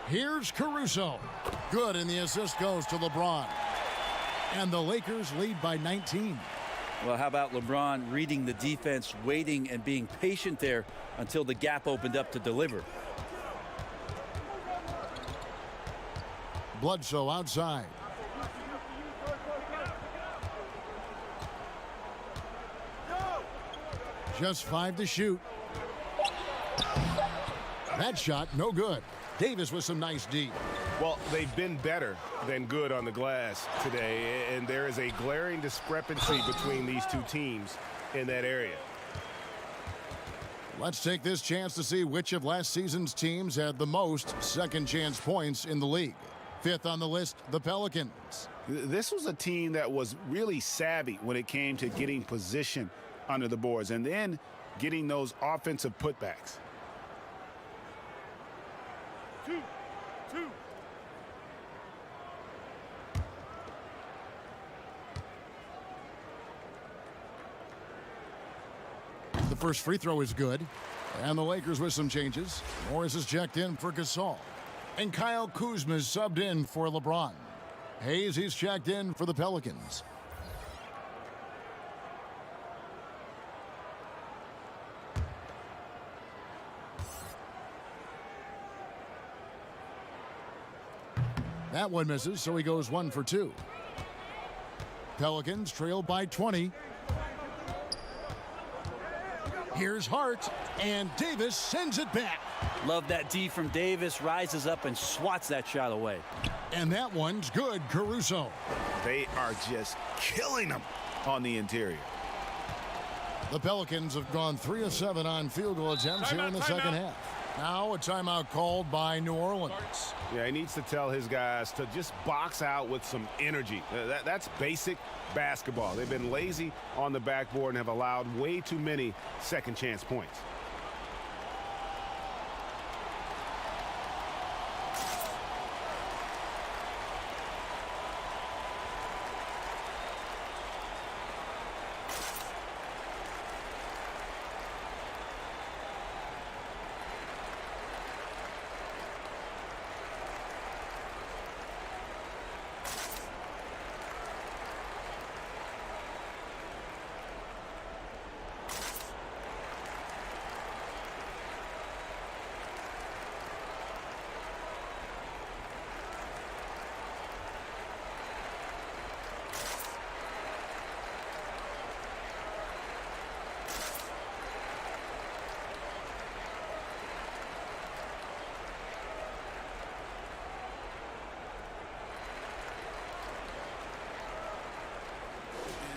Here's Caruso. Good, and the assist goes to LeBron. And the Lakers lead by 19. Well, how about LeBron reading the defense, waiting and being patient there until the gap opened up to deliver. Bledsoe outside. Just 5 to shoot. That shot, no good. Davis with some nice D. Well, they've been better than good on the glass today, and there is a glaring discrepancy between these two teams in that area. Let's take this chance to see which of last season's teams had the most second chance points in the league. 5th on the list, the Pelicans. This was a team that was really savvy when it came to getting position under the boards and then getting those offensive putbacks. 2-2. The first free throw is good. And the Lakers with some changes. Morris is checked in for Gasol. And Kyle Kuzma is subbed in for LeBron. Hayes, he's checked in for the Pelicans. That one misses, so he goes 1 for 2. Pelicans trail by 20. Here's Hart, and Davis sends it back. Love that D from Davis, rises up and swats that shot away. And that one's good, Caruso. They are just killing them on the interior. The Pelicans have gone 3 of 7 on field goal attempts here in the second half. Now a timeout called by New Orleans. Yeah, he needs to tell his guys to just box out with some energy. That's basic basketball. They've been lazy on the backboard and have allowed way too many second chance points.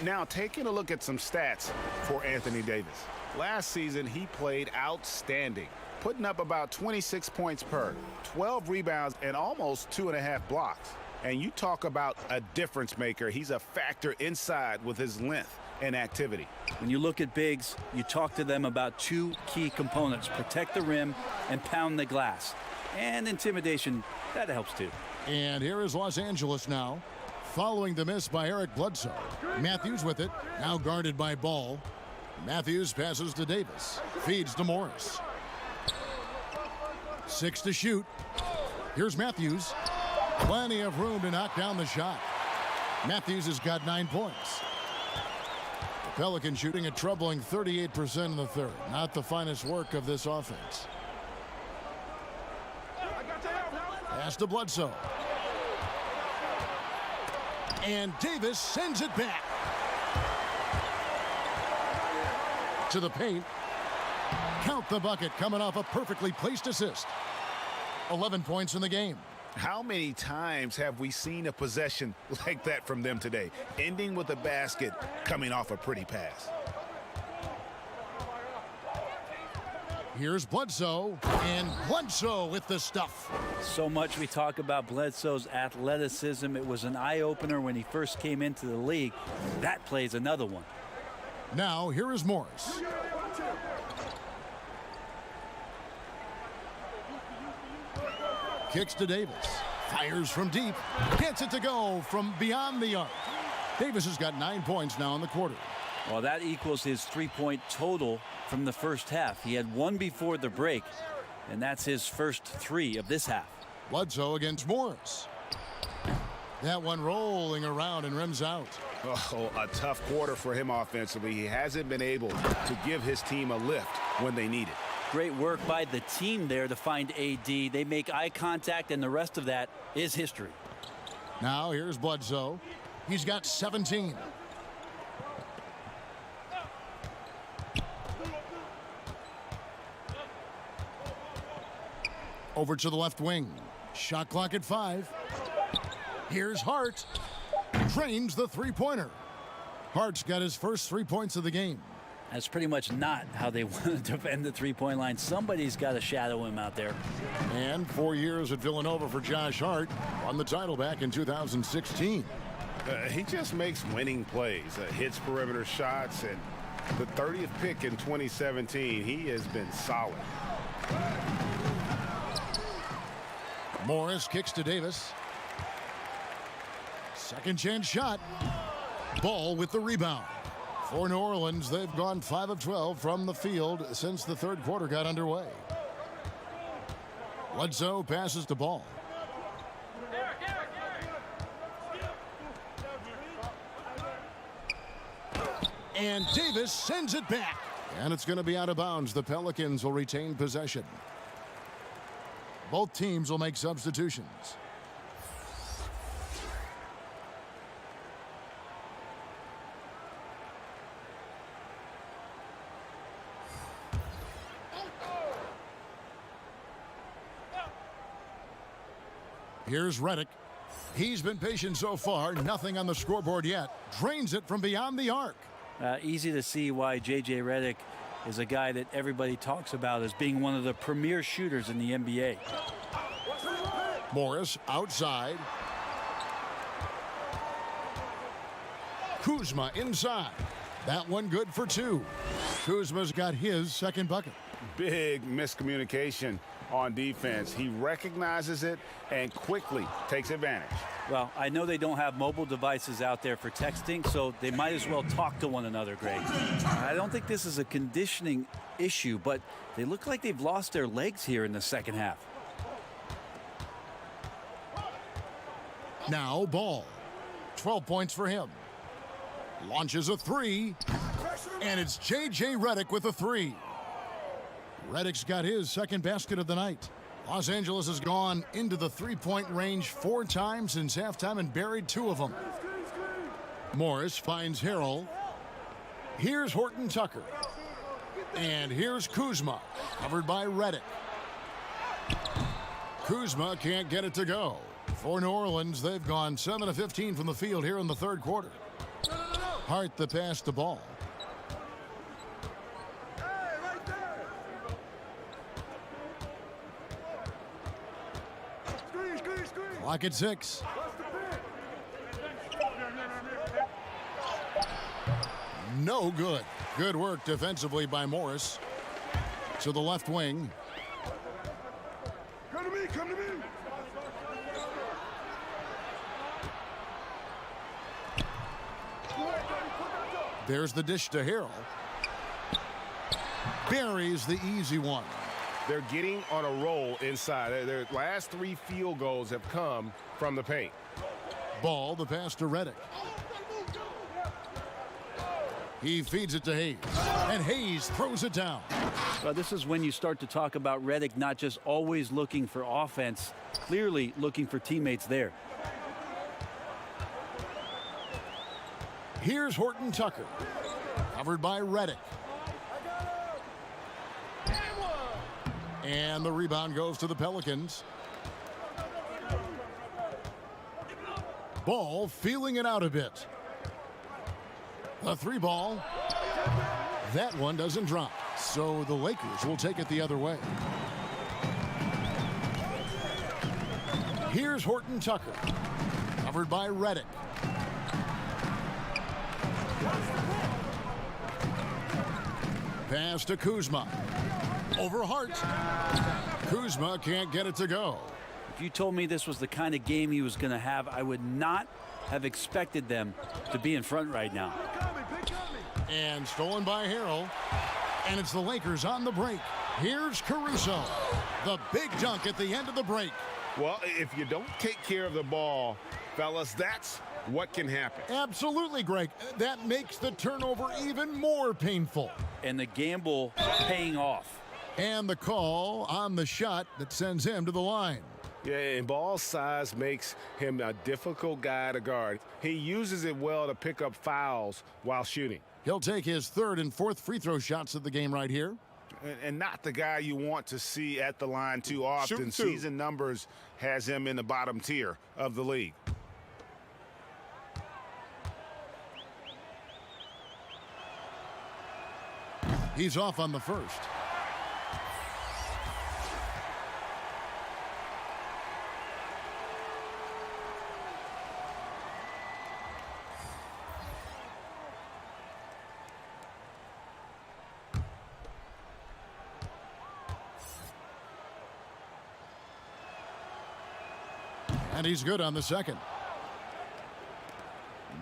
Now, taking a look at some stats for Anthony Davis. Last season, he played outstanding, putting up about 26 points per, 12 rebounds, and almost 2.5 blocks. And you talk about a difference maker. He's a factor inside with his length and activity. When you look at bigs, you talk to them about 2 key components: protect the rim and pound the glass. And intimidation, that helps too. And here is Los Angeles now. Following the miss by Eric Bledsoe. Matthews with it, now guarded by Ball. Matthews passes to Davis, feeds to Morris. 6 to shoot. Here's Matthews. Plenty of room to knock down the shot. Matthews has got 9 points. The Pelicans shooting a troubling 38% in the third. Not the finest work of this offense. Pass to Bledsoe. And Davis sends it back. To the paint. Count the bucket coming off a perfectly placed assist. 11 points in the game. How many times have we seen a possession like that from them today, ending with a basket coming off a pretty pass? Here's Bledsoe, and Bledsoe with the stuff. So much we talk about Bledsoe's athleticism. It was an eye-opener when he first came into the league. That plays another one. Now, here is Morris. Kicks to Davis. Fires from deep. Gets it to go from beyond the arc. Davis has got 9 points now in the quarter. Well, that equals his 3-point total from the first half. He had 1 before the break, and that's his first 3 of this half. Bledsoe against Morris. That one rolling around and rims out. Oh, a tough quarter for him offensively. He hasn't been able to give his team a lift when they need it. Great work by the team there to find AD. They make eye contact, and the rest of that is history. Now here's Bledsoe. He's got 17. Over to the left wing. Shot clock at 5. Here's Hart. Drains the three-pointer. Hart's got his first 3 points of the game. That's pretty much not how they want to defend the three-point line. Somebody's got to shadow him out there. And 4 years at Villanova for Josh Hart. Won the title back in 2016. He just makes winning plays, hits perimeter shots, and the 30th pick in 2017, he has been solid. Morris kicks to Davis. Second chance shot. Ball with the rebound. For New Orleans, they've gone 5 of 12 from the field since the third quarter got underway. Bledsoe passes to Ball. And Davis sends it back. And it's going to be out of bounds. The Pelicans will retain possession. Both teams will make substitutions. Here's Redick. He's been patient so far. Nothing on the scoreboard yet. Drains it from beyond the arc. Easy to see why J.J. Redick is a guy that everybody talks about as being one of the premier shooters in the NBA. Morris outside. Kuzma inside. That one good for 2. Kuzma's got his second bucket. Big miscommunication on defense. He recognizes it and quickly takes advantage. Well, I know they don't have mobile devices out there for texting, so they might as well talk to one another, Greg. I don't think this is a conditioning issue, but they look like they've lost their legs here in the second half. Now Ball. 12 points for him. Launches a 3. And it's J.J. Redick with a 3. Redick's got his second basket of the night. Los Angeles has gone into the three-point range 4 times since halftime and buried 2 of them. Morris finds Harrell. Here's Horton Tucker. And here's Kuzma, covered by Redick. Kuzma can't get it to go. For New Orleans, they've gone 7 of 15 from the field here in the third quarter. Hart the pass to Ball. Clock at 6. No good. Good work defensively by Morris. To the left wing. Come to me, come to me. There's the dish to Harrell. Buries the easy one. They're getting on a roll inside. Their last 3 field goals have come from the paint. Ball, the pass to Redick. He feeds it to Hayes. And Hayes throws it down. Well, this is when you start to talk about Redick not just always looking for offense, clearly looking for teammates there. Here's Horton Tucker. Covered by Redick. And the rebound goes to the Pelicans. Ball feeling it out a bit. The 3 ball. That one doesn't drop. So the Lakers will take it the other way. Here's Horton Tucker. Covered by Redick. Pass to Kuzma. Over Hart. Kuzma can't get it to go. If you told me this was the kind of game he was going to have, I would not have expected them to be in front right now. And stolen by Harrell. And it's the Lakers on the break. Here's Caruso. The big dunk at the end of the break. Well, if you don't take care of the ball, fellas, that's what can happen. Absolutely, Greg. That makes the turnover even more painful. And the gamble paying off. And the call on the shot that sends him to the line. Yeah, and Ball's size makes him a difficult guy to guard. He uses it well to pick up fouls while shooting. He'll take his 3rd and 4th free throw shots of the game right here. and not the guy you want to see at the line too often. Shooting two. Season numbers has him in the bottom tier of the league. He's off on the first. And he's good on the second.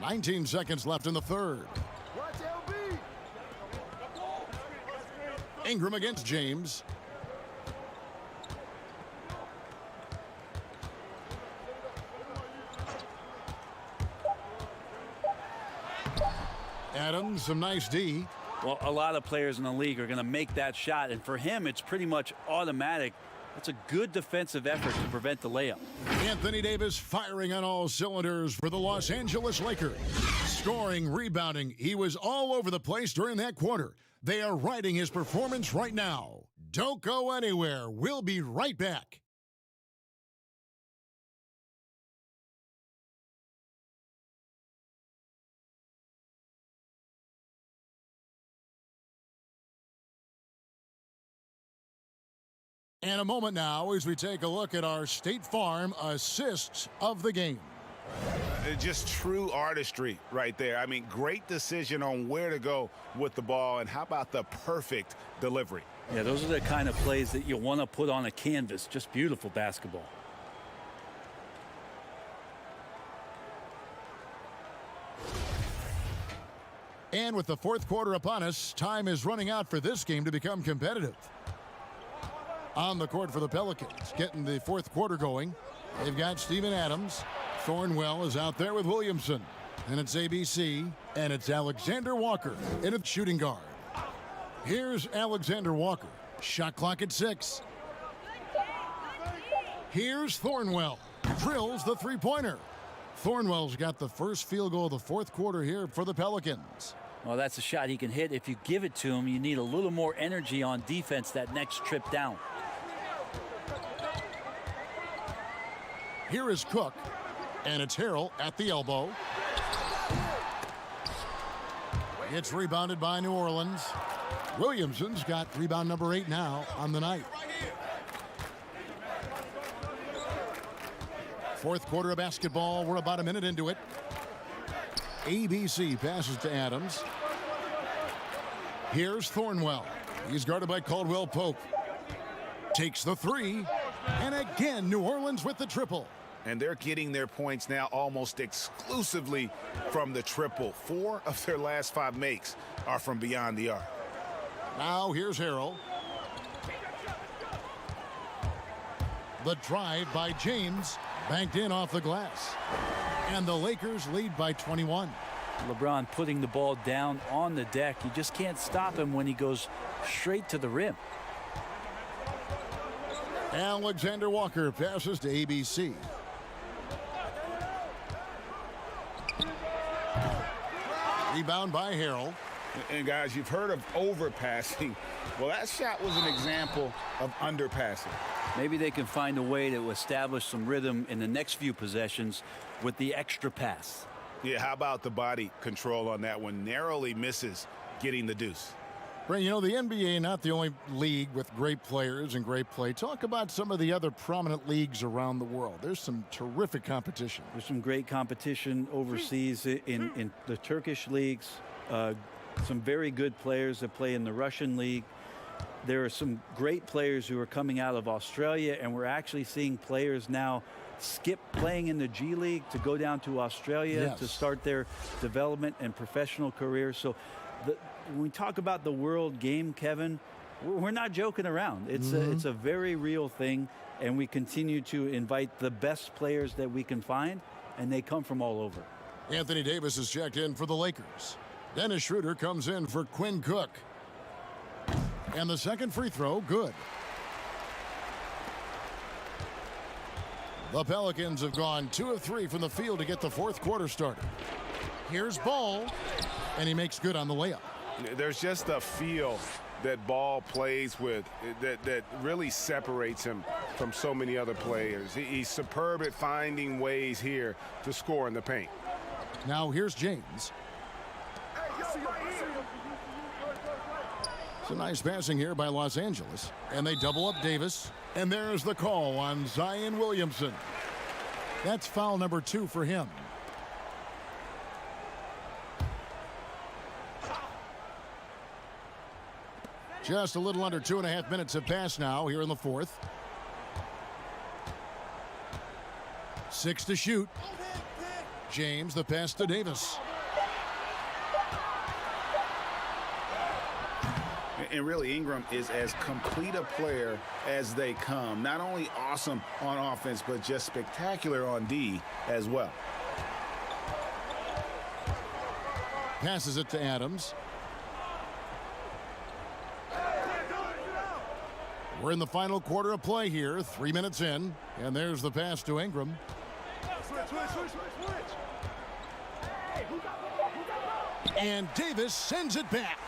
19 seconds left in the third. Ingram against James. Adams, some nice D. Well, a lot of players in the league are going to make that shot, and for him, it's pretty much automatic. That's a good defensive effort to prevent the layup. Anthony Davis firing on all cylinders for the Los Angeles Lakers. Scoring, rebounding. He was all over the place during that quarter. They are riding his performance right now. Don't go anywhere. We'll be right back. And a moment now as we take a look at our State Farm assists of the game. Just true artistry right there. I mean, great decision on where to go with the ball, and how about the perfect delivery? Yeah, those are the kind of plays that you want to put on a canvas. Just beautiful basketball. And with the fourth quarter upon us, time is running out for this game to become competitive. On the court for the Pelicans, getting the fourth quarter going. They've got Steven Adams. Thornwell is out there with Williamson. And it's ABC, and it's Alexander Walker in a shooting guard. Here's Alexander Walker. Shot clock at 6. Here's Thornwell. Drills the three-pointer. Thornwell's got the first field goal of the fourth quarter here for the Pelicans. Well, that's a shot he can hit. If you give it to him, you need a little more energy on defense that next trip down. Here is Cook, and it's Harrell at the elbow. It's rebounded by New Orleans. Williamson's got rebound number 8 now on the night. Fourth quarter of basketball. We're about a minute into it. ABC passes to Adams. Here's Thornwell. He's guarded by Caldwell Pope. Takes the three. And again, New Orleans with the triple. And they're getting their points now almost exclusively from the triple. 4 of their last 5 makes are from beyond the arc. Now here's Harrell. The drive by James, banked in off the glass. And the Lakers lead by 21. LeBron putting the ball down on the deck. You just can't stop him when he goes straight to the rim. Alexander Walker passes to ABC. Rebound by Harrell. And guys, you've heard of overpassing. Well, that shot was an example of underpassing. Maybe they can find a way to establish some rhythm in the next few possessions with the extra pass. Yeah, how about the body control on that one? Narrowly misses getting the deuce. Brent, you know, the NBA not the only league with great players and great play. Talk about some of the other prominent leagues around the world. There's some terrific competition. There's some great competition overseas in the Turkish leagues. Some very good players that play in the Russian league. There are some great players who are coming out of Australia, and we're actually seeing players now skip playing in the G League to go down to Australia to start their development and professional careers. So when we talk about the world game, Kevin, we're not joking around. It's a very real thing, and we continue to invite the best players that we can find, and they come from all over. Anthony Davis is checked in for the Lakers. Dennis Schroeder comes in for Quinn Cook. And the second free throw, good. The Pelicans have gone 2 of 3 from the field to get the fourth quarter started. Here's Ball, and he makes good on the layup. There's just a feel that Ball plays with that really separates him from so many other players. He's superb at finding ways here to score in the paint. Now here's James. It's a nice passing here by Los Angeles. And they double up Davis. And there's the call on Zion Williamson. That's foul number 2 for him. Just a little under 2.5 minutes have passed now here in the fourth. 6 to shoot. James, the pass to Davis. And really, Ingram is as complete a player as they come. Not only awesome on offense, but just spectacular on D as well. Passes it to Adams. We're in the final quarter of play here, 3 minutes in. And there's the pass to Ingram. And Davis sends it back.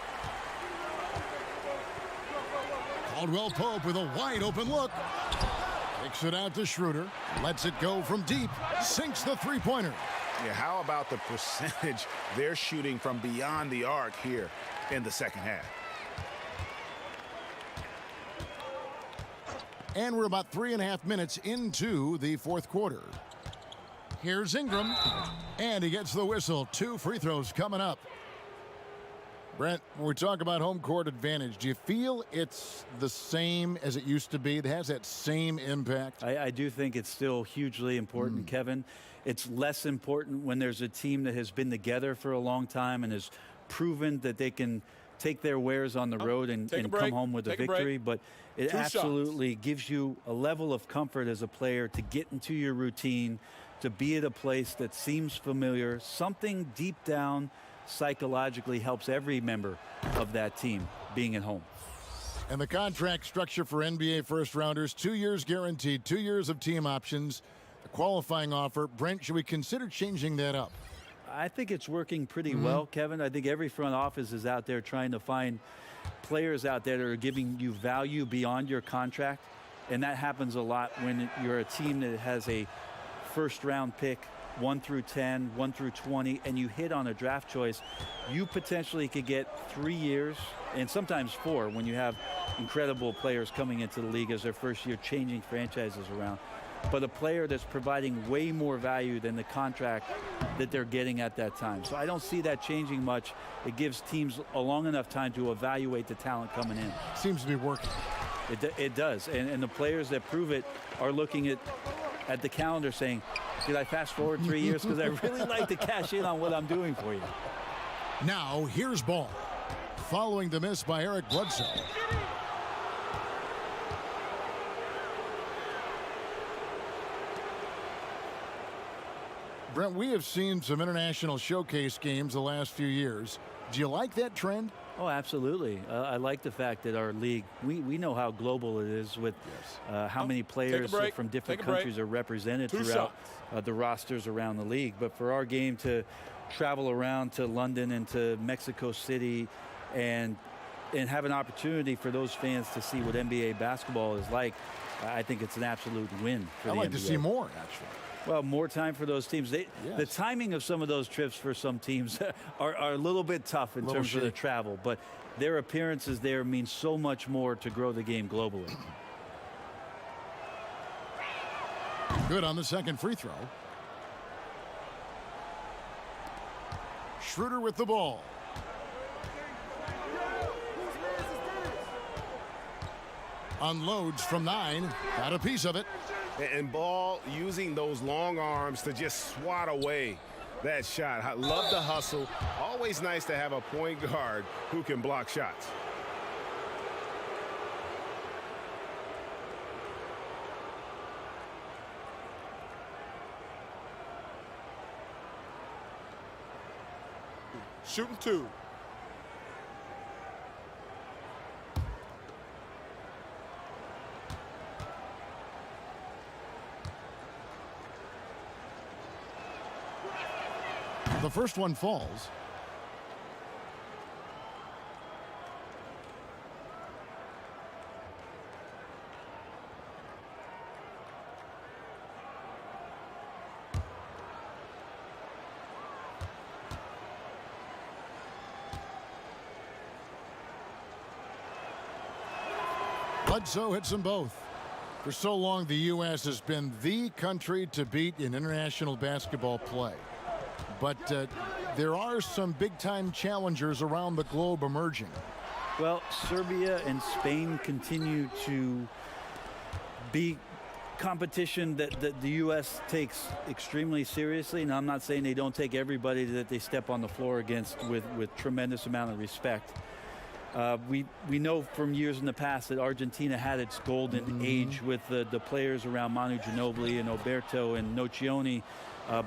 Caldwell Pope with a wide open look. Kicks it out to Schroeder. Lets it go from deep. Sinks the three-pointer. Yeah, how about the percentage they're shooting from beyond the arc here in the second half? And we're about 3.5 minutes into the fourth quarter. Here's Ingram. And he gets the whistle. 2 free throws coming up. Brent, when we talk about home court advantage, do you feel it's the same as it used to be? It has that same impact? I do think it's still hugely important, Kevin. It's less important when there's a team that has been together for a long time and has proven that they can take their wares on the road and come home with a victory. But it absolutely gives you a level of comfort as a player to get into your routine, to be at a place that seems familiar, something deep down psychologically helps every member of that team being at home. And the contract structure for NBA first-rounders, 2 years guaranteed, 2 years of team options, a qualifying offer. Brent, should we consider changing that up? I think it's working pretty well, Kevin. I think every front office is out there trying to find players out there that are giving you value beyond your contract. And that happens a lot when you're a team that has a first-round pick, 1 through 10, 1 through 20, and you hit on a draft choice. You potentially could get 3 years and sometimes 4 when you have incredible players coming into the league as their first year, changing franchises around. But a player that's providing way more value than the contract that they're getting at that time. So I don't see that changing much. It gives teams a long enough time to evaluate the talent coming in. Seems to be working. It does. And the players that prove it are looking at the calendar saying, did I fast forward 3 years? Because I really like to cash in on what I'm doing for you. Now, here's Ball. Following the miss by Eric Bledsoe. Brent, we have seen some international showcase games the last few years. Do you like that trend? Oh, absolutely. I like the fact that our league, we know how global it is with how many players from different countries are represented throughout the rosters around the league. But for our game to travel around to London and to Mexico City and have an opportunity for those fans to see what NBA basketball is like, I think it's an absolute win for the NBA. I'd like to see more, actually. Well, more time for those teams. The timing of some of those trips for some teams are a little bit tough in terms of the travel, but their appearances there mean so much more to grow the game globally. Good on the second free throw. Schroeder with the ball. Unloads from 9. Got a piece of it. And Ball using those long arms to just swat away that shot. I love the hustle. Always nice to have a point guard who can block shots. Shooting 2. The first one falls. Bledsoe hits them both. For so long, the U.S. has been the country to beat in international basketball play. But there are some big-time challengers around the globe emerging. Well, Serbia and Spain continue to be competition that the U.S. takes extremely seriously. Now, I'm not saying they don't take everybody that they step on the floor against with tremendous amount of respect. We know from years in the past that Argentina had its golden age with the players around Manu Ginobili and Oberto and Nocioni,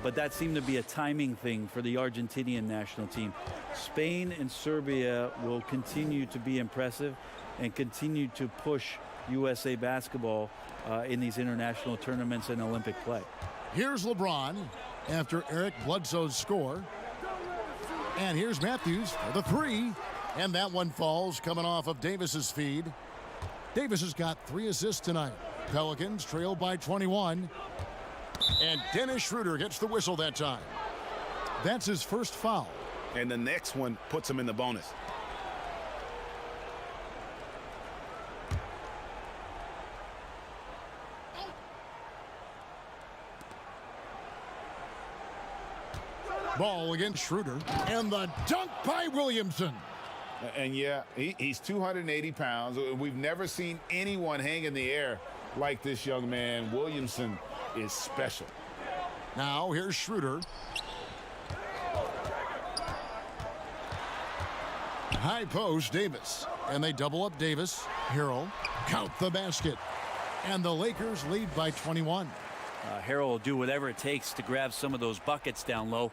but that seemed to be a timing thing for the Argentinian national team. Spain and Serbia will continue to be impressive and continue to push USA basketball in these international tournaments and Olympic play. Here's LeBron after Eric Bledsoe's score. And here's Matthews for the three. And that one falls, coming off of Davis's feed. Davis has got 3 assists tonight. Pelicans trail by 21. And Dennis Schroeder gets the whistle that time. That's his first foul. And the next one puts him in the bonus. Ball against Schroeder. And the dunk by Williamson. And yeah, he's 280 pounds. We've never seen anyone hang in the air like this young man. Williamson is special. Now here's Schroeder. High post, Davis. And they double up Davis. Harrell, count the basket. And the Lakers lead by 21. Harrell will do whatever it takes to grab some of those buckets down low.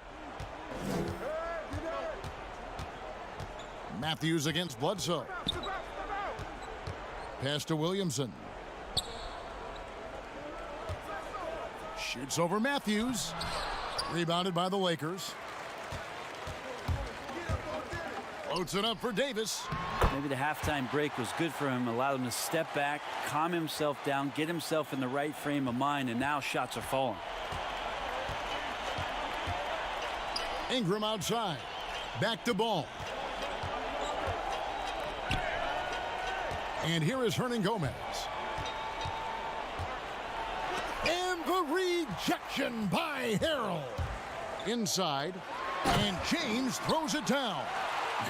Matthews against Bledsoe. Pass to Williamson. Shoots over Matthews. Rebounded by the Lakers. Floats it up for Davis. Maybe the halftime break was good for him. Allowed him to step back, calm himself down, get himself in the right frame of mind, and now shots are falling. Ingram outside. Back to Ball. And here is Hernan Gomez. And the rejection by Harrell. Inside. And James throws it down.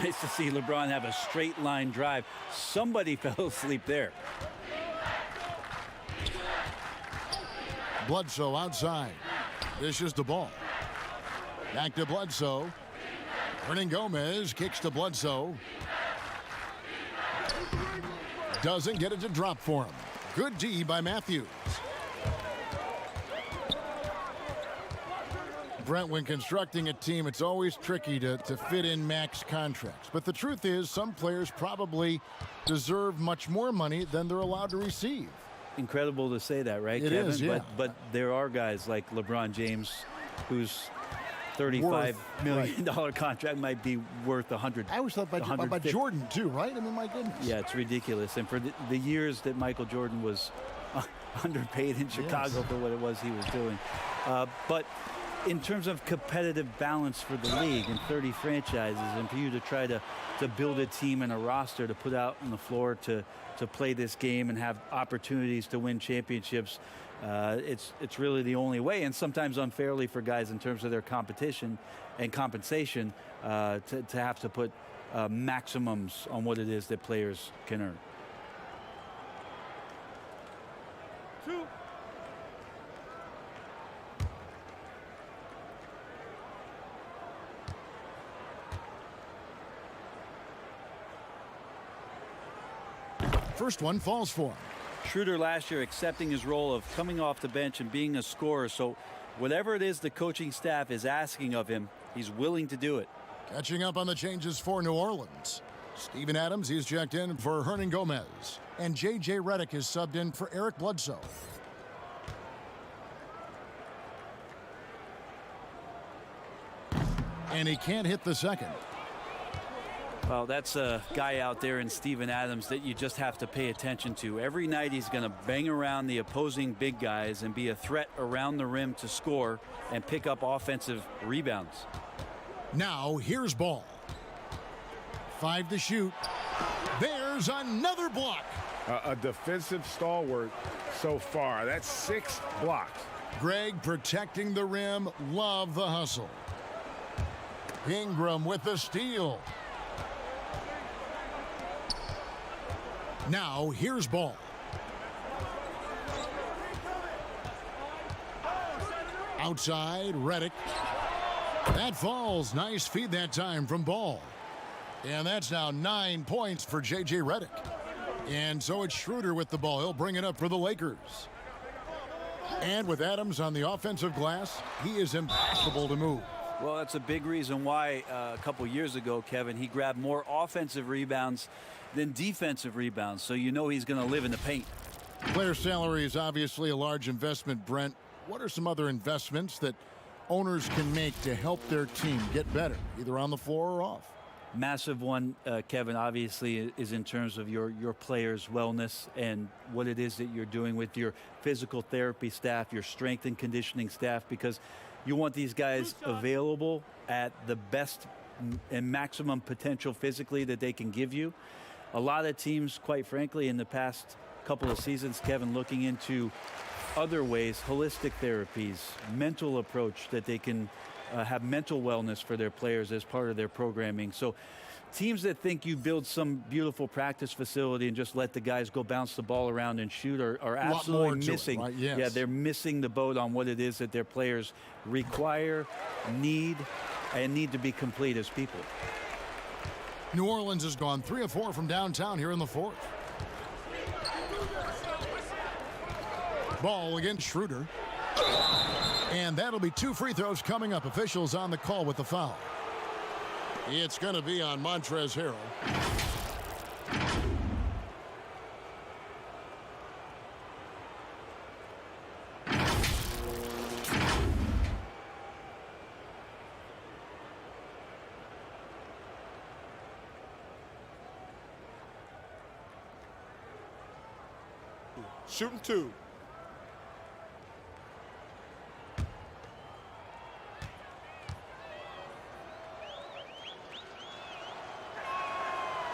Nice to see LeBron have a straight line drive. Somebody fell asleep there. Bledsoe outside. Dishes the ball. Back to Bledsoe. Hernan Gomez kicks to Bledsoe. Doesn't get it to drop for him. Good D by Matthews. Brent, when constructing a team, it's always tricky to fit in max contracts. But the truth is, some players probably deserve much more money than they're allowed to receive. Incredible to say that, right, It Kevin? is, yeah. But there are guys like LeBron James, whose $35 million contract might be worth 100. I always thought about Jordan too, right? I mean, my goodness. Yeah, it's ridiculous. And for the years that Michael Jordan was underpaid in Chicago for what it was he was doing. But in terms of competitive balance for the league and 30 franchises, and for you to try to build a team and a roster to put out on the floor to play this game and have opportunities to win championships, it's really the only way, and sometimes unfairly for guys in terms of their competition and compensation to have to put maximums on what it is that players can earn. First one falls for him. Schroeder last year accepting his role of coming off the bench and being a scorer. So whatever it is the coaching staff is asking of him, he's willing to do it. Catching up on the changes for New Orleans. Steven Adams, he's checked in for Hernan Gomez. And J.J. Redick is subbed in for Eric Bledsoe. And he can't hit the second. Well, that's a guy out there in Steven Adams that you just have to pay attention to. Every night he's going to bang around the opposing big guys and be a threat around the rim to score and pick up offensive rebounds. Now here's Ball. 5 to shoot. There's another block. a defensive stalwart so far. That's 6 blocks. Greg protecting the rim. Love the hustle. Ingram with the steal. Now here's Ball. Outside, Redick. That falls. Nice feed that time from Ball. And that's now 9 points for J.J. Redick. And so it's Schroeder with the ball. He'll bring it up for the Lakers. And with Adams on the offensive glass, he is impossible to move. Well, that's a big reason why a couple years ago, Kevin, he grabbed more offensive rebounds than defensive rebounds. So you know he's going to live in the paint. Player salary is obviously a large investment, Brent. What are some other investments that owners can make to help their team get better, either on the floor or off? Massive one, Kevin, obviously, is in terms of your players' wellness and what it is that you're doing with your physical therapy staff, your strength and conditioning staff, because you want these guys available at the best and maximum potential physically that they can give you. A lot of teams, quite frankly, in the past couple of seasons, Kevin, looking into other ways, holistic therapies, mental approach that they can have mental wellness for their players as part of their programming. So teams that think you build some beautiful practice facility and just let the guys go bounce the ball around and shoot are absolutely missing. Right? Yes. Yeah, they're missing the boat on what it is that their players require, need to be complete as people. New Orleans has gone 3 of 4 from downtown here in the fourth. Ball against Schroeder. And that'll be 2 free throws coming up. Officials on the call with the foul. It's going to be on Montrezl Harrell. Shooting 2.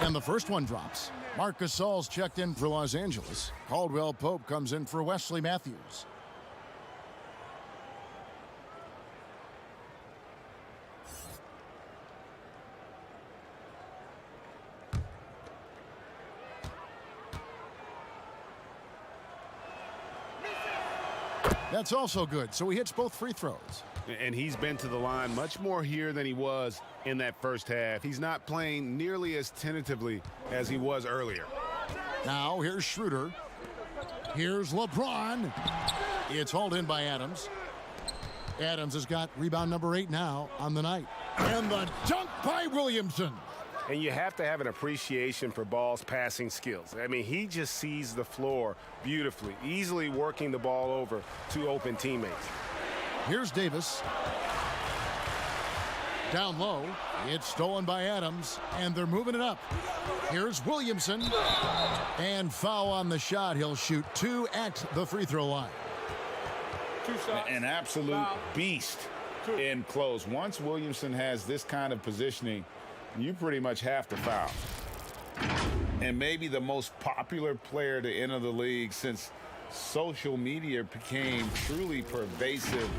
And the first one drops. Marc Gasol's checked in for Los Angeles. Caldwell Pope comes in for Wesley Matthews. That's also good, so he hits both free throws. And he's been to the line much more here than he was in that first half. He's not playing nearly as tentatively as he was earlier. Now here's Schroeder. Here's LeBron. It's hauled in by Adams. Adams has got rebound number 8 now on the night. And the dunk by Williamson. And you have to have an appreciation for Ball's passing skills. I mean, he just sees the floor beautifully, easily working the ball over to open teammates. Here's Davis. Down low. It's stolen by Adams, and they're moving it up. Here's Williamson. And foul on the shot. He'll shoot 2 at the free throw line. 2 shots. An absolute beast in close. Once Williamson has this kind of positioning, you pretty much have to foul. And maybe the most popular player to enter the league since social media became truly pervasive.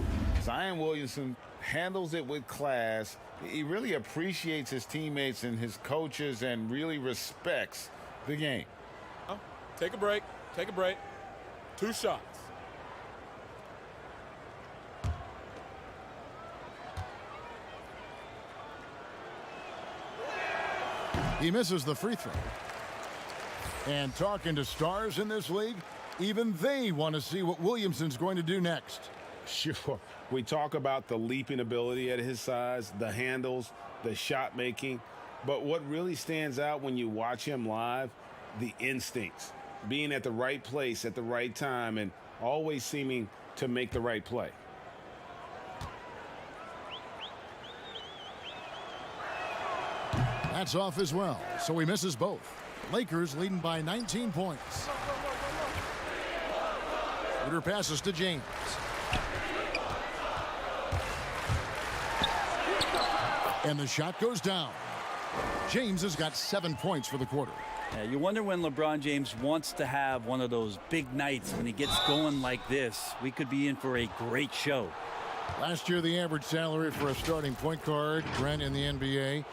Zion Williamson handles it with class. He really appreciates his teammates and his coaches and really respects the game. Take a break. Take a break. 2 shots. He misses the free throw. And talking to stars in this league, even they want to see what Williamson's going to do next. Sure. We talk about the leaping ability at his size, the handles, the shot making. But what really stands out when you watch him live, the instincts. Being at the right place at the right time and always seeming to make the right play. That's off as well, so he misses both. Lakers leading by 19 points. Schroeder passes to James. And the shot goes down. James has got 7 points for the quarter. You wonder when LeBron James wants to have one of those big nights when he gets going like this. We could be in for a great show. Last year, the average salary for a starting point guard, Brent, in the NBA,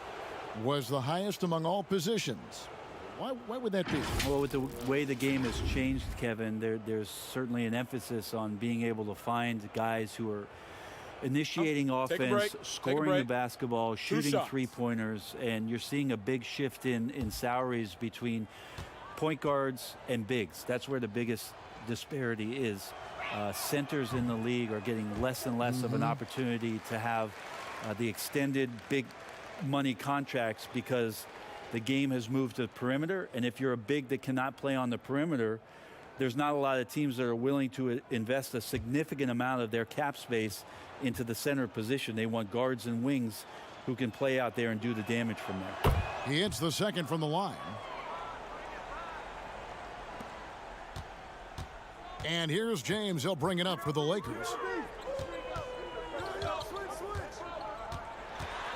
was the highest among all positions. Why would that be? Well, with the way the game has changed, Kevin, there's certainly an emphasis on being able to find guys who are initiating offense, scoring the basketball, shooting three-pointers, and you're seeing a big shift in salaries between point guards and bigs. That's where the biggest disparity is. Centers in the league are getting less and less of an opportunity to have the extended big money contracts because the game has moved to the perimeter, and if you're a big that cannot play on the perimeter, there's not a lot of teams that are willing to invest a significant amount of their cap space into the center position. They want guards and wings who can play out there and do the damage from there. He hits the second from the line. And here's James. He'll bring it up for the Lakers.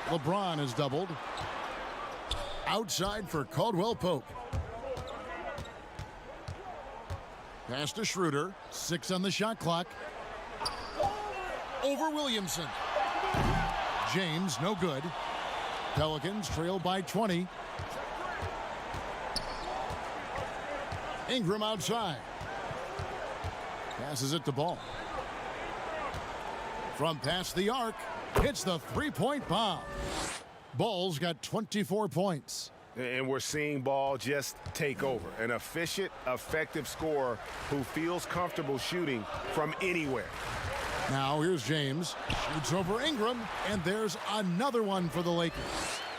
LeBron is doubled. Outside for Caldwell Pope. Pass to Schroeder. 6 on the shot clock. Over Williamson. James, no good. Pelicans trail by 20. Ingram outside. Passes it to Ball. From past the arc, hits the three-point bomb. Ball's got 24 points. And we're seeing Ball just take over. An efficient, effective scorer who feels comfortable shooting from anywhere. Now here's James. Shoots over Ingram, and there's another one for the Lakers.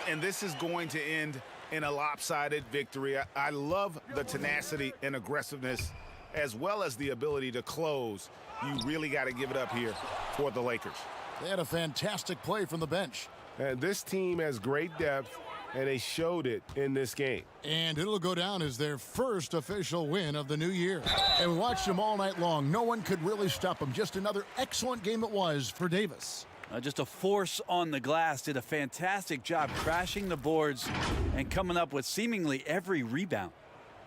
And this is going to end in a lopsided victory. I love the tenacity and aggressiveness as well as the ability to close. You really got to give it up here for the Lakers. They had a fantastic play from the bench. This team has great depth, and they showed it in this game. And it'll go down as their first official win of the new year. And we watched them all night long. No one could really stop them. Just another excellent game it was for Davis. Just a force on the glass. Did a fantastic job crashing the boards and coming up with seemingly every rebound.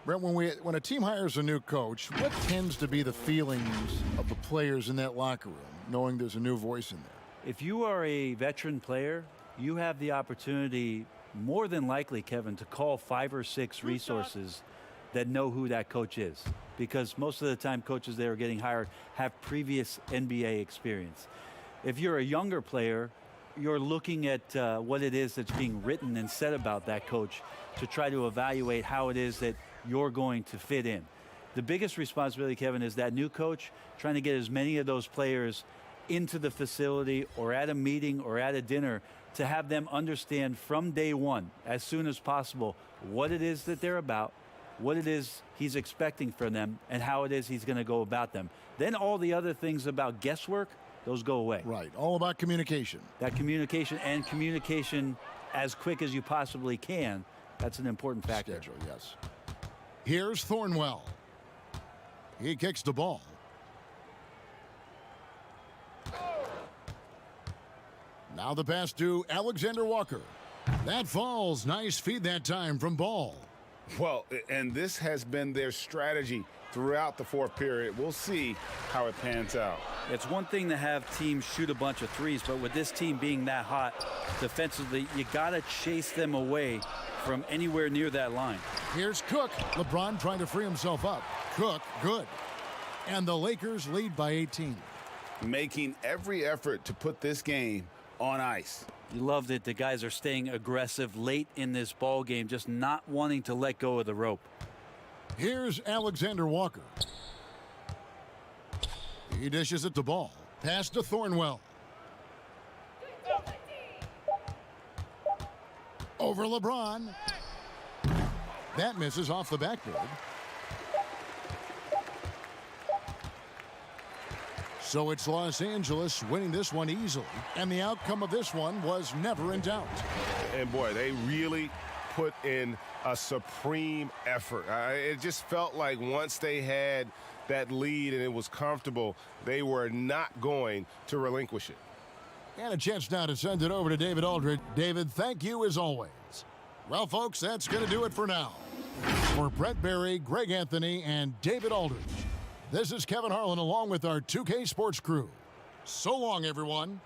Brent, when a team hires a new coach, what tends to be the feelings of the players in that locker room, knowing there's a new voice in there? If you are a veteran player, you have the opportunity, more than likely, Kevin, to call 5 or 6 resources that know who that coach is. Because most of the time, coaches that are getting hired have previous NBA experience. If you're a younger player, you're looking at what it is that's being written and said about that coach to try to evaluate how it is that you're going to fit in. The biggest responsibility, Kevin, is that new coach trying to get as many of those players into the facility or at a meeting or at a dinner to have them understand from day one, as soon as possible, what it is that they're about, what it is he's expecting from them, and how it is he's going to go about them. Then all the other things about guesswork, those go away. Right, all about communication. That communication and communication as quick as you possibly can, that's an important factor. Schedule, yes. Here's Thornwell. He kicks the ball. Now the pass to Alexander Walker. That falls. Nice feed that time from Ball. Well, and this has been their strategy throughout the fourth period. We'll see how it pans out. It's one thing to have teams shoot a bunch of threes, but with this team being that hot defensively, you got to chase them away from anywhere near that line. Here's Cook. LeBron trying to free himself up. Cook, good. And the Lakers lead by 18. Making every effort to put this game on ice. You love that the guys are staying aggressive late in this ball game, just not wanting to let go of the rope. Here's Alexander Walker. He dishes it to Ball. Pass to Thornwell. Over LeBron. That misses off the backboard. So it's Los Angeles winning this one easily. And the outcome of this one was never in doubt. And boy, they really put in a supreme effort. It just felt like once they had that lead and it was comfortable, they were not going to relinquish it. And a chance now to send it over to David Aldridge. David, thank you as always. Well, folks, that's going to do it for now. For Brett Berry, Greg Anthony, and David Aldridge, this is Kevin Harlan along with our 2K Sports crew. So long, everyone.